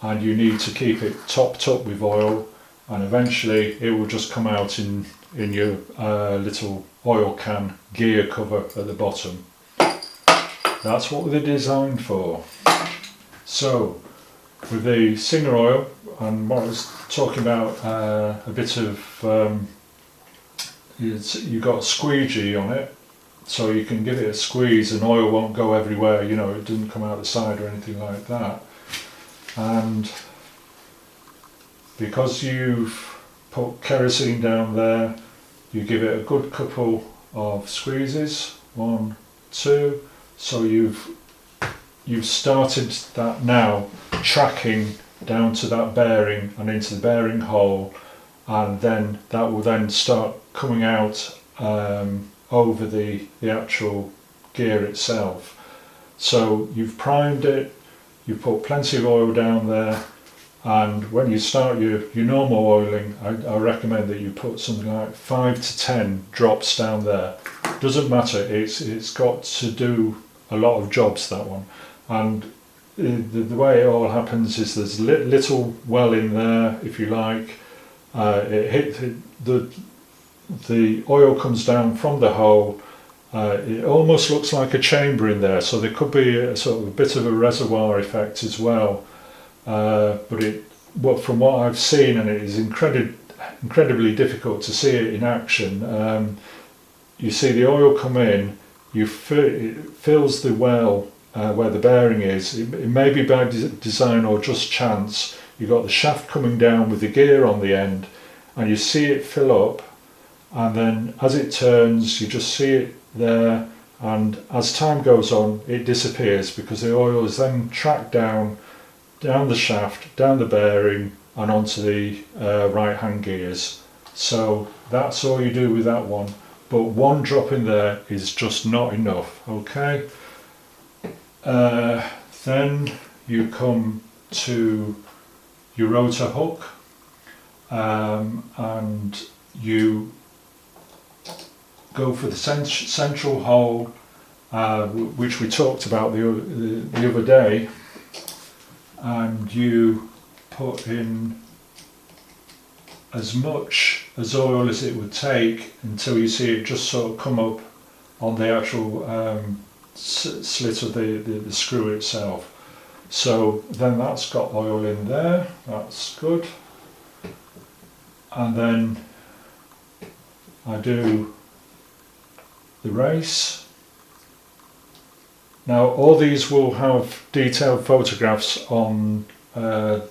and you need to keep it topped up with oil, and eventually it will just come out in your little oil can gear cover at the bottom. That's what they're designed for. So with the Singer oil, and what I was talking about, a bit of you've got a squeegee on it, so you can give it a squeeze and oil won't go everywhere, you know, it doesn't come out the side or anything like that. And because you've put kerosene down there, you give it a good couple of squeezes, 1, 2, so you've started that now tracking down to that bearing and into the bearing hole, and then that will then start coming out over the actual gear itself. So you've primed it, you put plenty of oil down there, and when you start your normal oiling, I recommend that you put something like 5 to 10 drops down there. Doesn't matter, it's got to do a lot of jobs, that one. And the way it all happens is there's little well in there, if you like. The oil comes down from the hole. It almost looks like a chamber in there, so there could be a sort of a bit of a reservoir effect as well. But from what I've seen, and it is incredibly difficult to see it in action, you see the oil come in, it fills the well where the bearing is. It may be by design or just chance. You've got the shaft coming down with the gear on the end, and you see it fill up, and then as it turns you just see it there, and as time goes on it disappears because the oil is then tracked down the shaft, down the bearing and onto the right hand gears. So that's all you do with that one, but one drop in there is just not enough. Okay, then you come to your rotor hook, and you go for the central hole, which we talked about the other day, and you put in as much as oil as it would take until you see it just sort of come up on the actual slit of the screw itself. So then that's got oil in there, that's good. And then I do the race. Now all these will have detailed photographs on the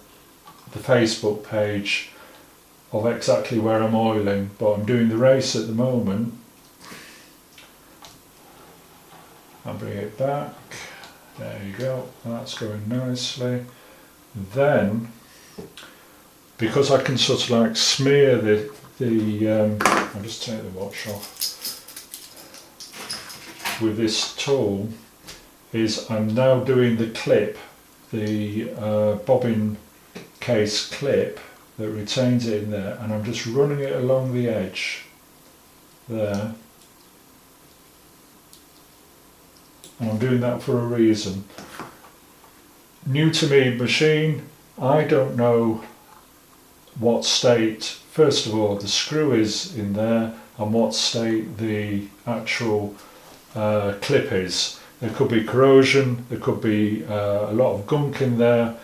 Facebook page of exactly where I'm oiling, but I'm doing the race at the moment. I'll bring it back, there you go, that's going nicely. Then, because I can sort of like smear I'll just take the watch off with this tool, is I'm now doing the clip, the bobbin case clip that retains it in there, and I'm just running it along the edge there, and I'm doing that for a reason. New to me machine, I don't know what state, first of all, the screw is in there and what state the actual clip is. There could be corrosion, there could be a lot of gunk in there.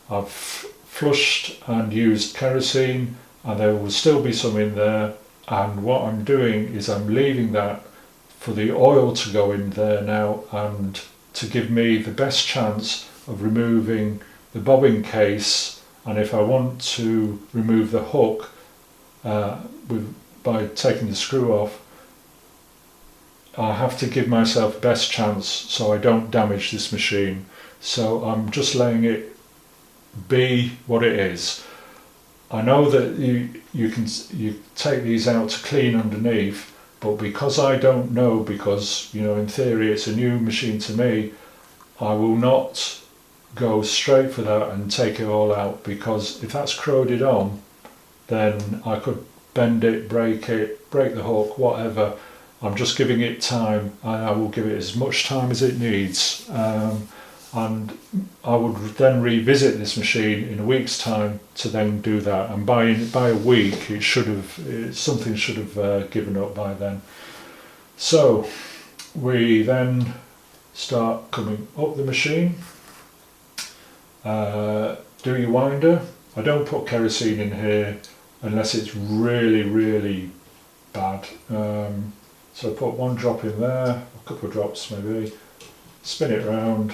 I've flushed and used kerosene and there will still be some in there, and what I'm doing is I'm leaving that for the oil to go in there now and to give me the best chance of removing the bobbin case. And if I want to remove the hook by taking the screw off, I have to give myself best chance so I don't damage this machine. So I'm just letting it be what it is. I know that you take these out to clean underneath, but because I don't know, because in theory it's a new machine to me, I will not go straight for that and take it all out, because if that's corroded on, then I could bend it, break the hook, whatever. I'm just giving it time, and I will give it as much time as it needs, and I would then revisit this machine in a week's time to then do that, and by a week something should have given up by then. So we then start coming up the machine. Do your winder. I don't put kerosene in here unless it's really bad. So put one drop in there, a couple of drops maybe, spin it round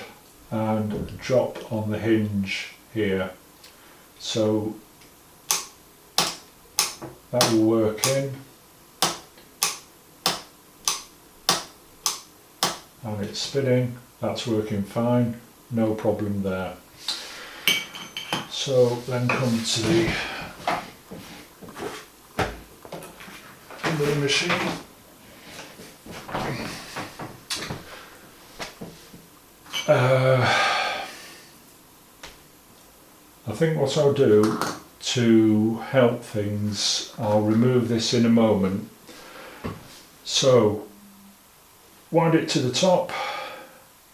and drop on the hinge here. So that will work in, and it's spinning, that's working fine, no problem there. So then come to the machine. I think what I'll do to help things, I'll remove this in a moment. So wind it to the top,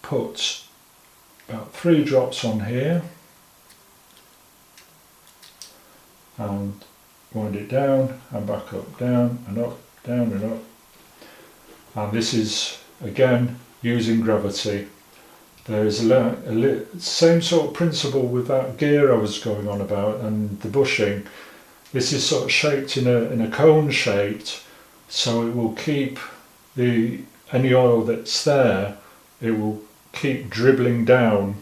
put about 3 drops on here, and wind it down and back up, down and up, down and up. And this is again using gravity. There is a same sort of principle with that gear I was going on about and the bushing. This is sort of shaped in a cone shaped, so it will keep any oil that's there, it will keep dribbling down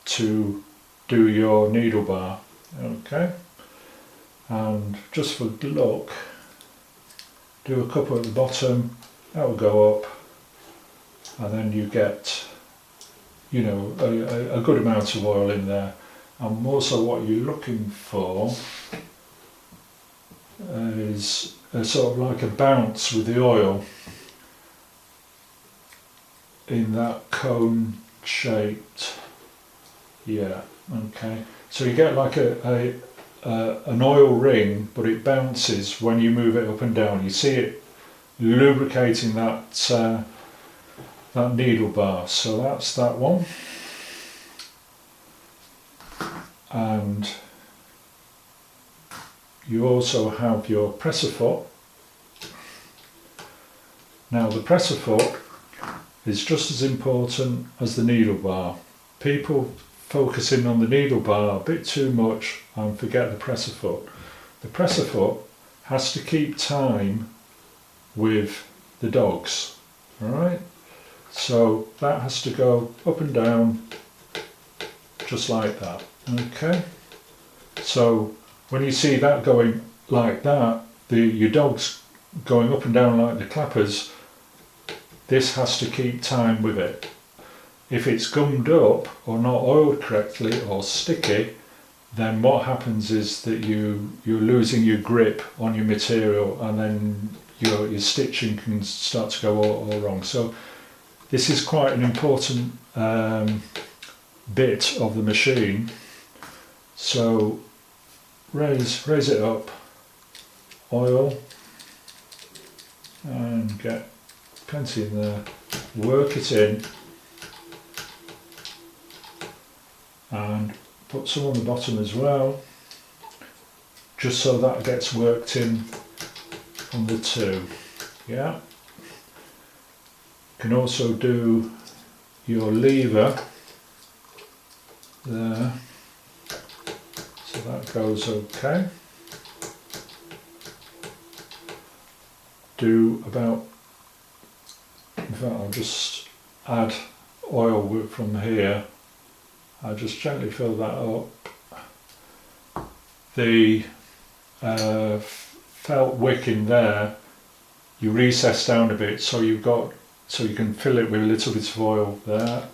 to do your needle bar. Okay, and just for luck, do a couple at the bottom, that will go up, and then you get, you know, a good amount of oil in there. And also what you're looking for is a sort of like a bounce with the oil in that cone shaped, yeah, okay. So you get like an oil ring, but it bounces when you move it up and down. You see it lubricating that needle bar. So that's that one. And you also have your presser foot. Now the presser foot is just as important as the needle bar. People focusing on the needle bar a bit too much and forget the presser foot. The presser foot has to keep time with the dogs, alright? So that has to go up and down just like that, okay? So when you see that going like that, your dog's going up and down like the clappers, this has to keep time with it. If it's gummed up or not oiled correctly or sticky, then what happens is that you're losing your grip on your material, and then your stitching can start to go all wrong. So this is quite an important bit of the machine. So raise it up, oil, and get plenty in there, work it in, and put some on the bottom as well, just so that gets worked in on the two. Yeah, you can also do your lever there, so that goes okay. Do about, in fact I'll just add oil from here. I'll just gently fill that up. The felt wick in there, you recess down a bit so you can fill it with a little bit of oil there.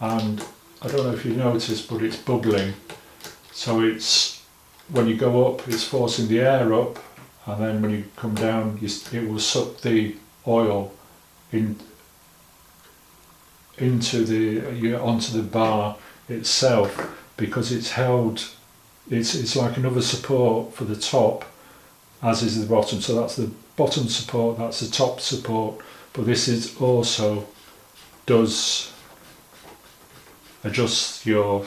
And I don't know if you noticed, but it's bubbling. So it's, when you go up, it's forcing the air up, and then when you come down, it will suck the oil onto the bar itself, because it's held. It's like another support for the top, as is the bottom. So that's the bottom support, that's the top support. But this is also does adjust your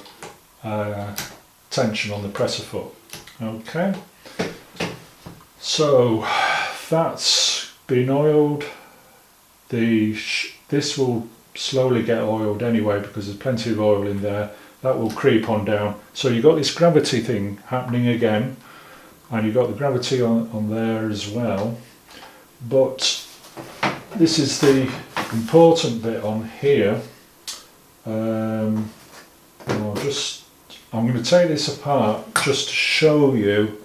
tension on the presser foot. Okay. So that's been oiled. This will slowly get oiled anyway, because there's plenty of oil in there. That will creep on down. So you've got this gravity thing happening again, and you've got the gravity on there as well. But this is the important bit on here. I'm going to take this apart just to show you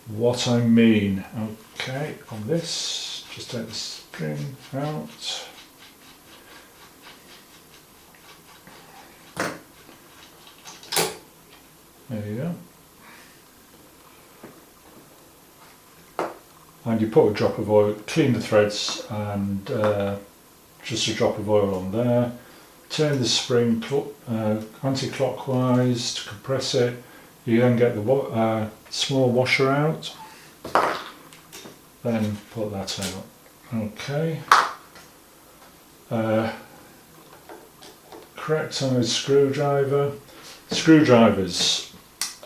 what I mean. Okay, on this, just take the spring out. There you go. And you put a drop of oil, clean the threads, and just a drop of oil on there. Turn the spring anti-clockwise to compress it. You then get the small washer out, then put that out. Okay. correct size screwdriver. Screwdrivers,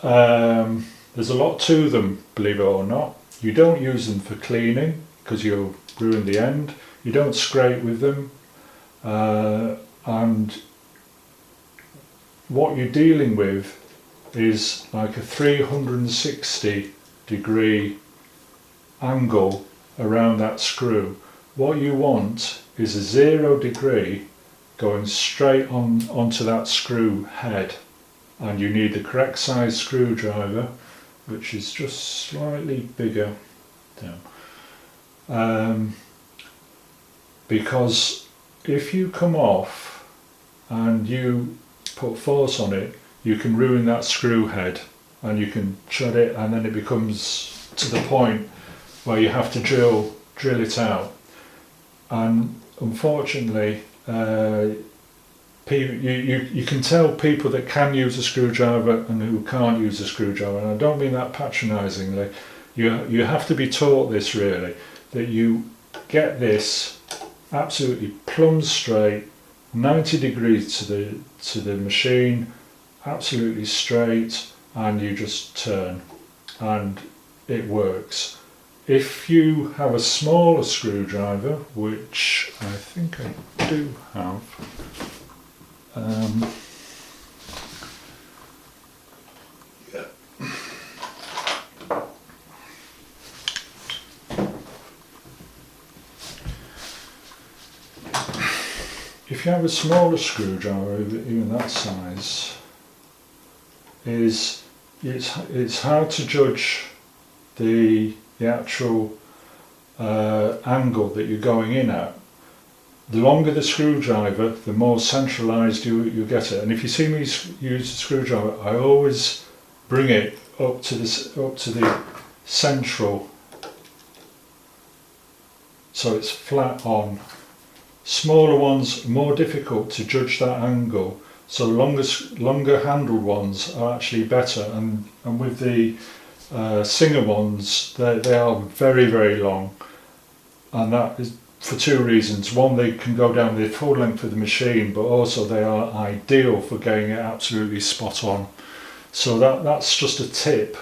there's a lot to them, believe it or not. You don't use them for cleaning because you'll ruin the end. You don't scrape with them, and what you're dealing with is like a 360 degree angle around that screw. What you want is a 0 degree going straight onto that screw head, and you need the correct size screwdriver, which is just slightly bigger down, because if you come off and you put force on it, you can ruin that screw head, and you can shut it, and then it becomes to the point where you have to drill it out. And unfortunately, you can tell people that can use a screwdriver and who can't use a screwdriver, and I don't mean that patronisingly. You have to be taught this, really, that you get this absolutely plumb straight, 90 degrees to the machine, absolutely straight, and you just turn, and it works. If you have a smaller screwdriver, which I think I do have, if you have a smaller screwdriver, even that size, it's hard to judge the actual angle that you're going in at. The longer the screwdriver, the more centralised you get it. And if you see me use a screwdriver, I always bring it up to the central, so it's flat on. Smaller ones are more difficult to judge that angle, so longer handled ones are actually better. And with the Singer ones, they are very, very long, and that is for two reasons. One, they can go down the full length of the machine, but also they are ideal for getting it absolutely spot on. So that's just a tip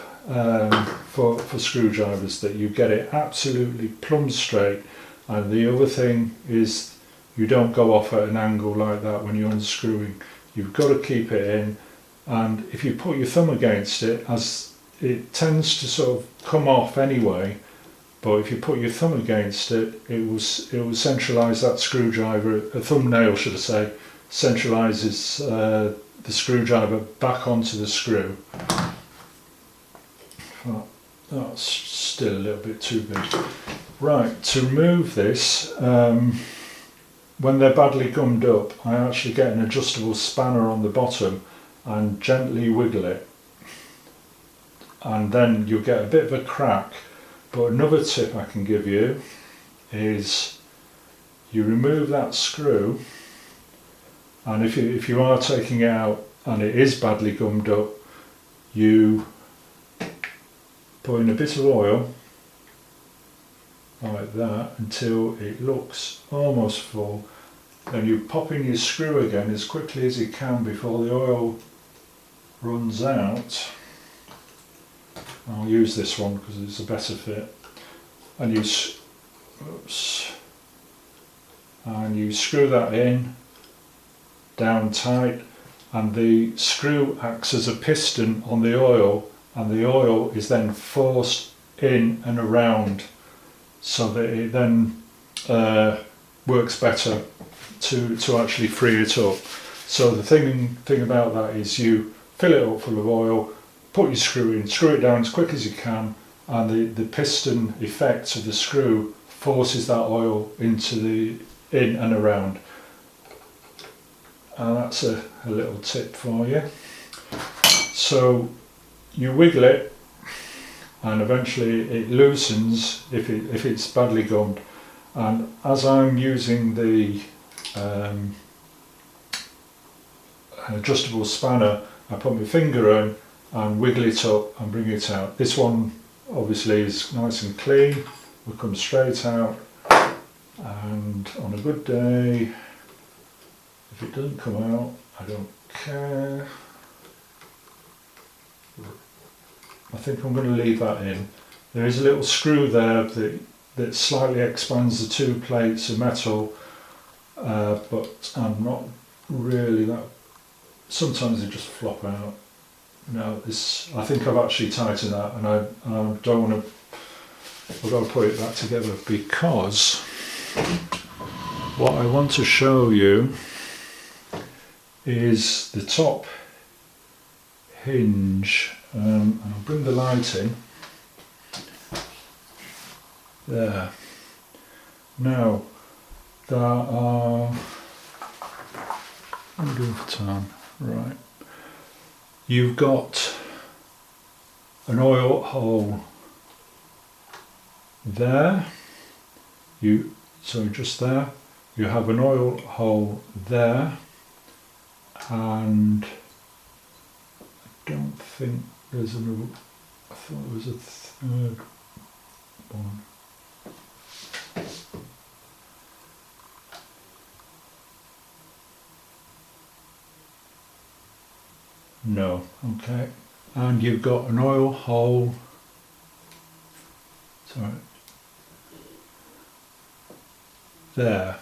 for screwdrivers, that you get it absolutely plumb straight. And the other thing is, you don't go off at an angle like that when you're unscrewing. You've got to keep it in, and if you put your thumb against it, as it tends to sort of come off anyway, but if you put your thumb against it, it will centralise that screwdriver. A thumbnail, should I say, centralises the screwdriver back onto the screw. Well, that's still a little bit too big. Right, to remove this, when they're badly gummed up, I actually get an adjustable spanner on the bottom and gently wiggle it, and then you'll get a bit of a crack. But another tip I can give you is, you remove that screw, and if you are taking it out and it is badly gummed up, you put in a bit of oil like that until it looks almost full. Then you pop in your screw again as quickly as you can before the oil runs out. I'll use this one because it's a better fit. And you screw that in down tight, and the screw acts as a piston on the oil, and the oil is then forced in and around, so that it then works better to actually free it up. So the thing about that is, you fill it up full of oil, put your screw in, screw it down as quick as you can, and the piston effect of the screw forces that oil in and around. And that's a little tip for you. So you wiggle it, and eventually it loosens if it's badly gummed. And as I'm using the adjustable spanner, I put my finger in and wiggle it up and bring it out. This one obviously is nice and clean, will come straight out, and on a good day, if it doesn't come out, I don't care. I think I'm going to leave that in. There is a little screw there that slightly expands the two plates of metal, but I'm not really that. Sometimes they just flop out. No, this. I think I've actually tightened that, and I don't want to. I've got to put it back together because what I want to show you is the top hinge. And I'll bring the light in. There. Now, there are. What am I doing for time? Right. You've got an oil hole there. So just there. You have an oil hole there, and I don't think there's another. I thought there was a third one. No, okay. And you've got an oil hole. Sorry. There.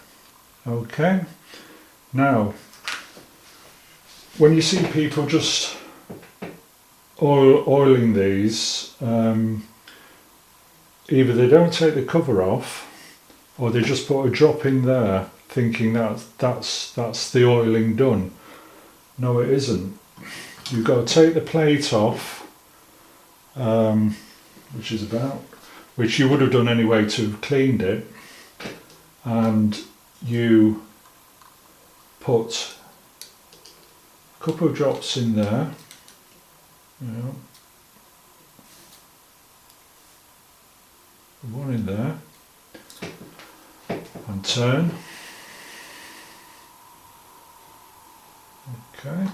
Okay. Now, when you see people just oiling these, either they don't take the cover off, or they just put a drop in there, thinking that's the oiling done. No, it isn't. You've got to take the plate off, which you would have done anyway to have cleaned it, and you put a couple of drops in there. One in there, and turn. Okay.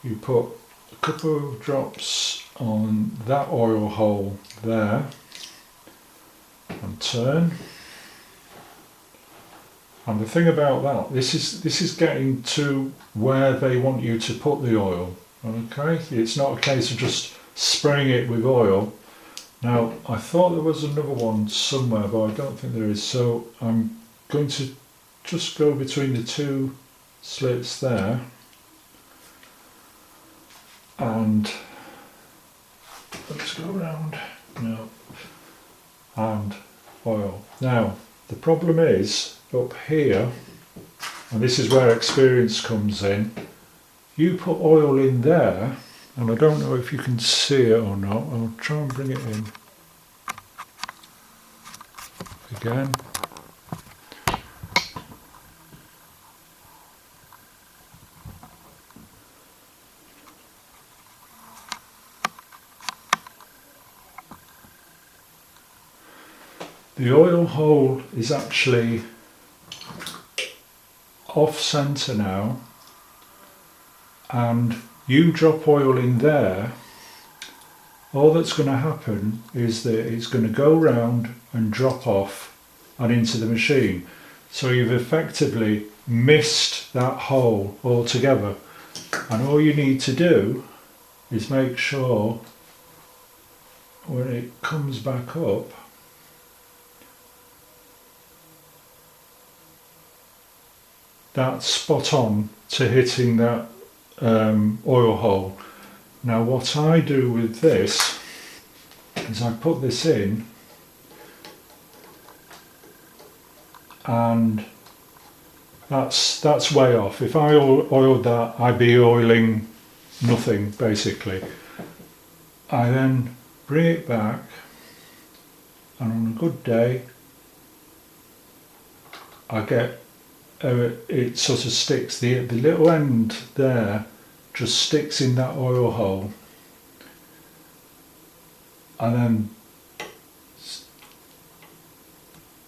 You put a couple of drops on that oil hole there, and turn. And the thing about that, this is getting to where they want you to put the oil. Okay, it's not a case of just spraying it with oil. Now, I thought there was another one somewhere, but I don't think there is. So I'm going to just go between the two slits there, and let's go around now, and oil. Now, the problem is up here, and this is where experience comes in. You put oil in there, and I don't know if you can see it or not. I'll try and bring it in again. The oil hole is actually off centre now, and you drop oil in there, all that's going to happen is that it's going to go round and drop off and into the machine. So you've effectively missed that hole altogether, and all you need to do is make sure when it comes back up that's spot on to hitting that oil hole. Now what I do with this is I put this in, and that's way off. If I oiled that, I'd be oiling nothing basically. I then bring it back, and on a good day I get it sort of sticks, the little end there just sticks in that oil hole, and then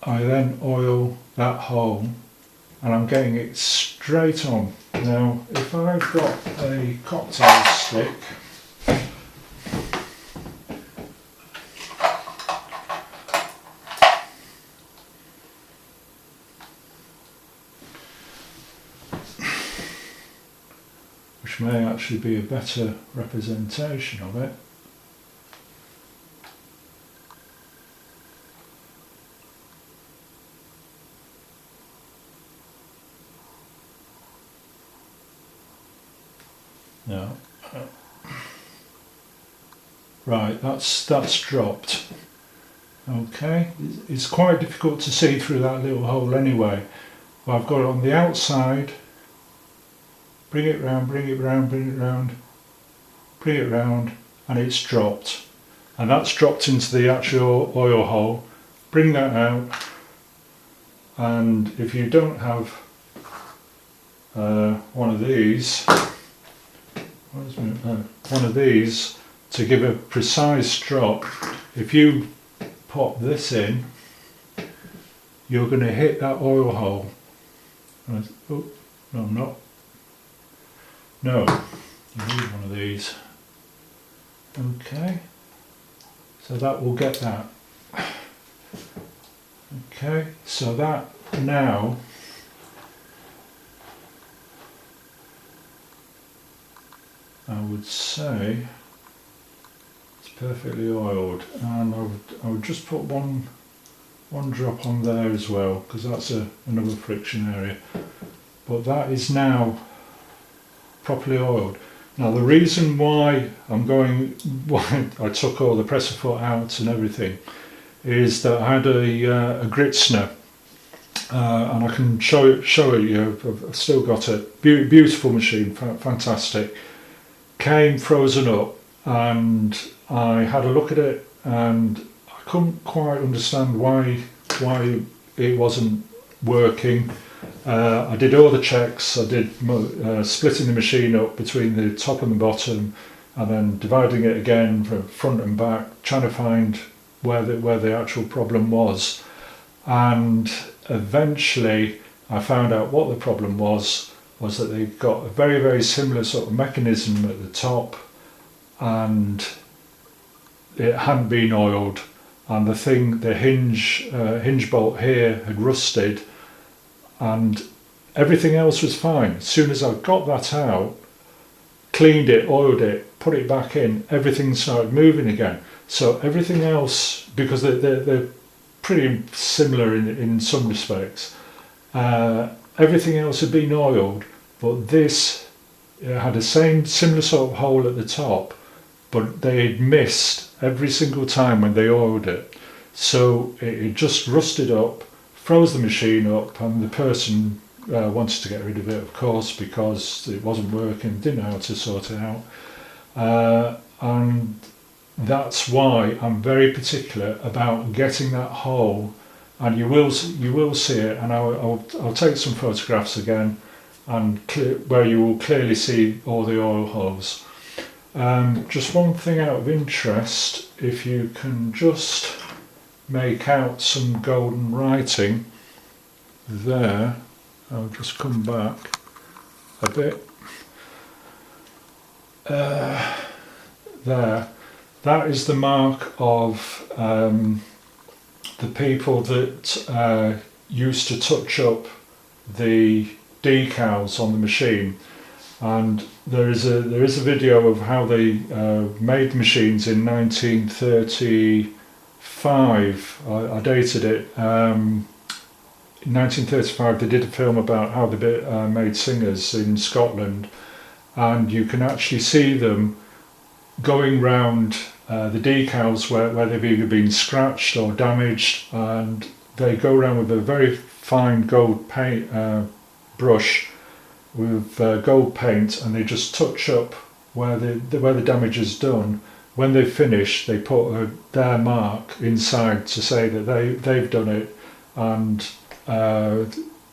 I then oil that hole, and I'm getting it straight on. Now if I've got a cocktail stick, which may actually be a better representation of it. No. Right, that's dropped. Okay, it's quite difficult to see through that little hole anyway. But I've got it on the outside. Bring it round, bring it round, bring it round, bring it round, and it's dropped. And that's dropped into the actual oil hole. Bring that out, and if you don't have one of these, to give a precise drop, if you pop this in, you're going to hit that oil hole. Oh, no, I'm not. No, you need one of these. Okay, so that will get that. Okay, so that now I would say it's perfectly oiled, and I would just put one drop on there as well, because that's another friction area. But that is now properly oiled. Now the reason why why I took all the presser foot out and everything is that I had a Gritzner, and I can show it you. I've still got it. Beautiful machine, fantastic. Came frozen up, and I had a look at it, and I couldn't quite understand why it wasn't working. I did all the checks. I did splitting the machine up between the top and the bottom, and then dividing it again from front and back, trying to find where the actual problem was. And eventually I found out what the problem was that they've got a very, very similar sort of mechanism at the top, and it hadn't been oiled, and the hinge bolt here had rusted, and everything else was fine. As soon as I got that out, cleaned it, oiled it, put it back in, everything started moving again. So everything else, because they're pretty similar in some respects, everything else had been oiled, but this had a similar sort of hole at the top, but they had missed every single time when they oiled it. So it just rusted up, froze the machine up, and the person wanted to get rid of it, of course, because it wasn't working, didn't know how to sort it out. And that's why I'm very particular about getting that hole, and you will see it, and I'll take some photographs again, and where you will clearly see all the oil holes. Just one thing out of interest, if you can just make out some golden writing there, I'll just come back a bit. There. That is the mark of the people that used to touch up the decals on the machine, and there is a video of how they made the machines in 1935. I dated it. In 1935 they did a film about how they made singers in Scotland, and you can actually see them going round the decals where they've either been scratched or damaged, and they go around with a very fine gold paint brush with gold paint, and they just touch up where the damage is done. When they finish, they put their mark inside to say that they've done it, and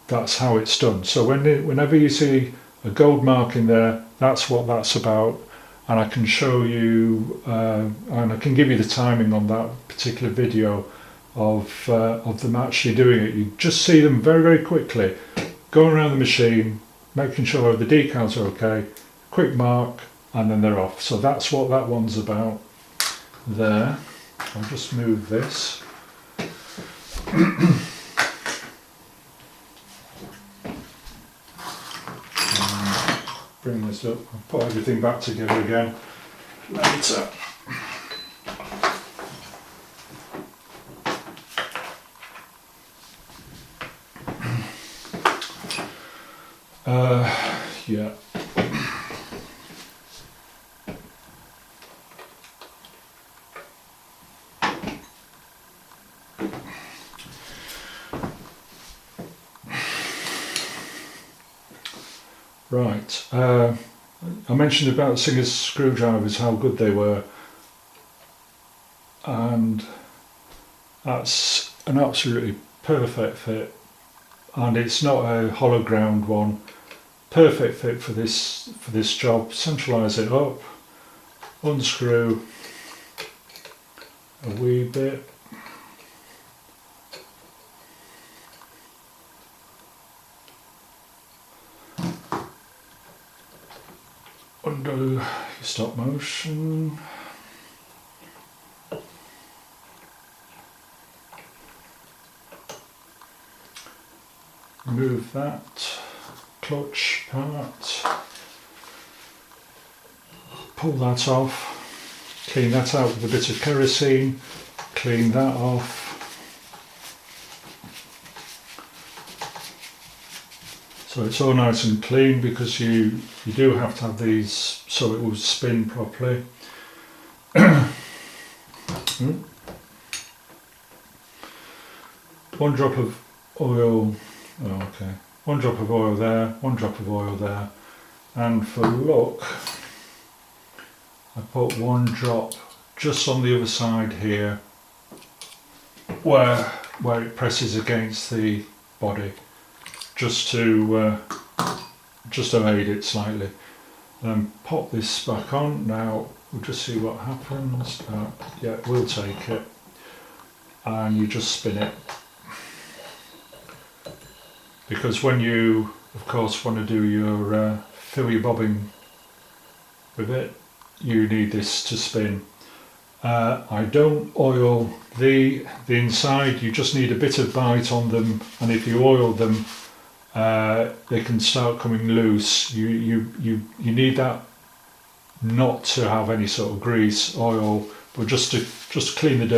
that's how it's done. So whenever you see a gold mark in there, that's what that's about. And I can show you, and I can give you the timing on that particular video of them actually doing it. You just see them very, very quickly going around the machine, making sure the decals are okay, quick mark, and then they're off. So that's what that one's about there. I'll just move this. bring this up. I'll put everything back together again later. Yeah. Right, I mentioned about Singer's screwdrivers, how good they were, and that's an absolutely perfect fit, and it's not a hollow ground one. Perfect fit for this job. Centralise it up, unscrew a wee bit. Undo your stop motion. Remove that clutch part. Pull that off. Clean that out with a bit of kerosene. Clean that off. So it's all nice and clean, because you do have to have these so it will spin properly. One drop of oil, one drop of oil there, one drop of oil there, and for look, I put one drop just on the other side here, where it presses against the body, just to aid it slightly. Then pop this back on. Now we'll just see what happens. Yeah, we'll take it, and you just spin it, because when you, of course, want to do your fill your bobbin with it, you need this to spin. I don't oil the inside. You just need a bit of bite on them, and if you oil them, they can start coming loose. You need that not to have any sort of grease, oil, but just to clean the dirt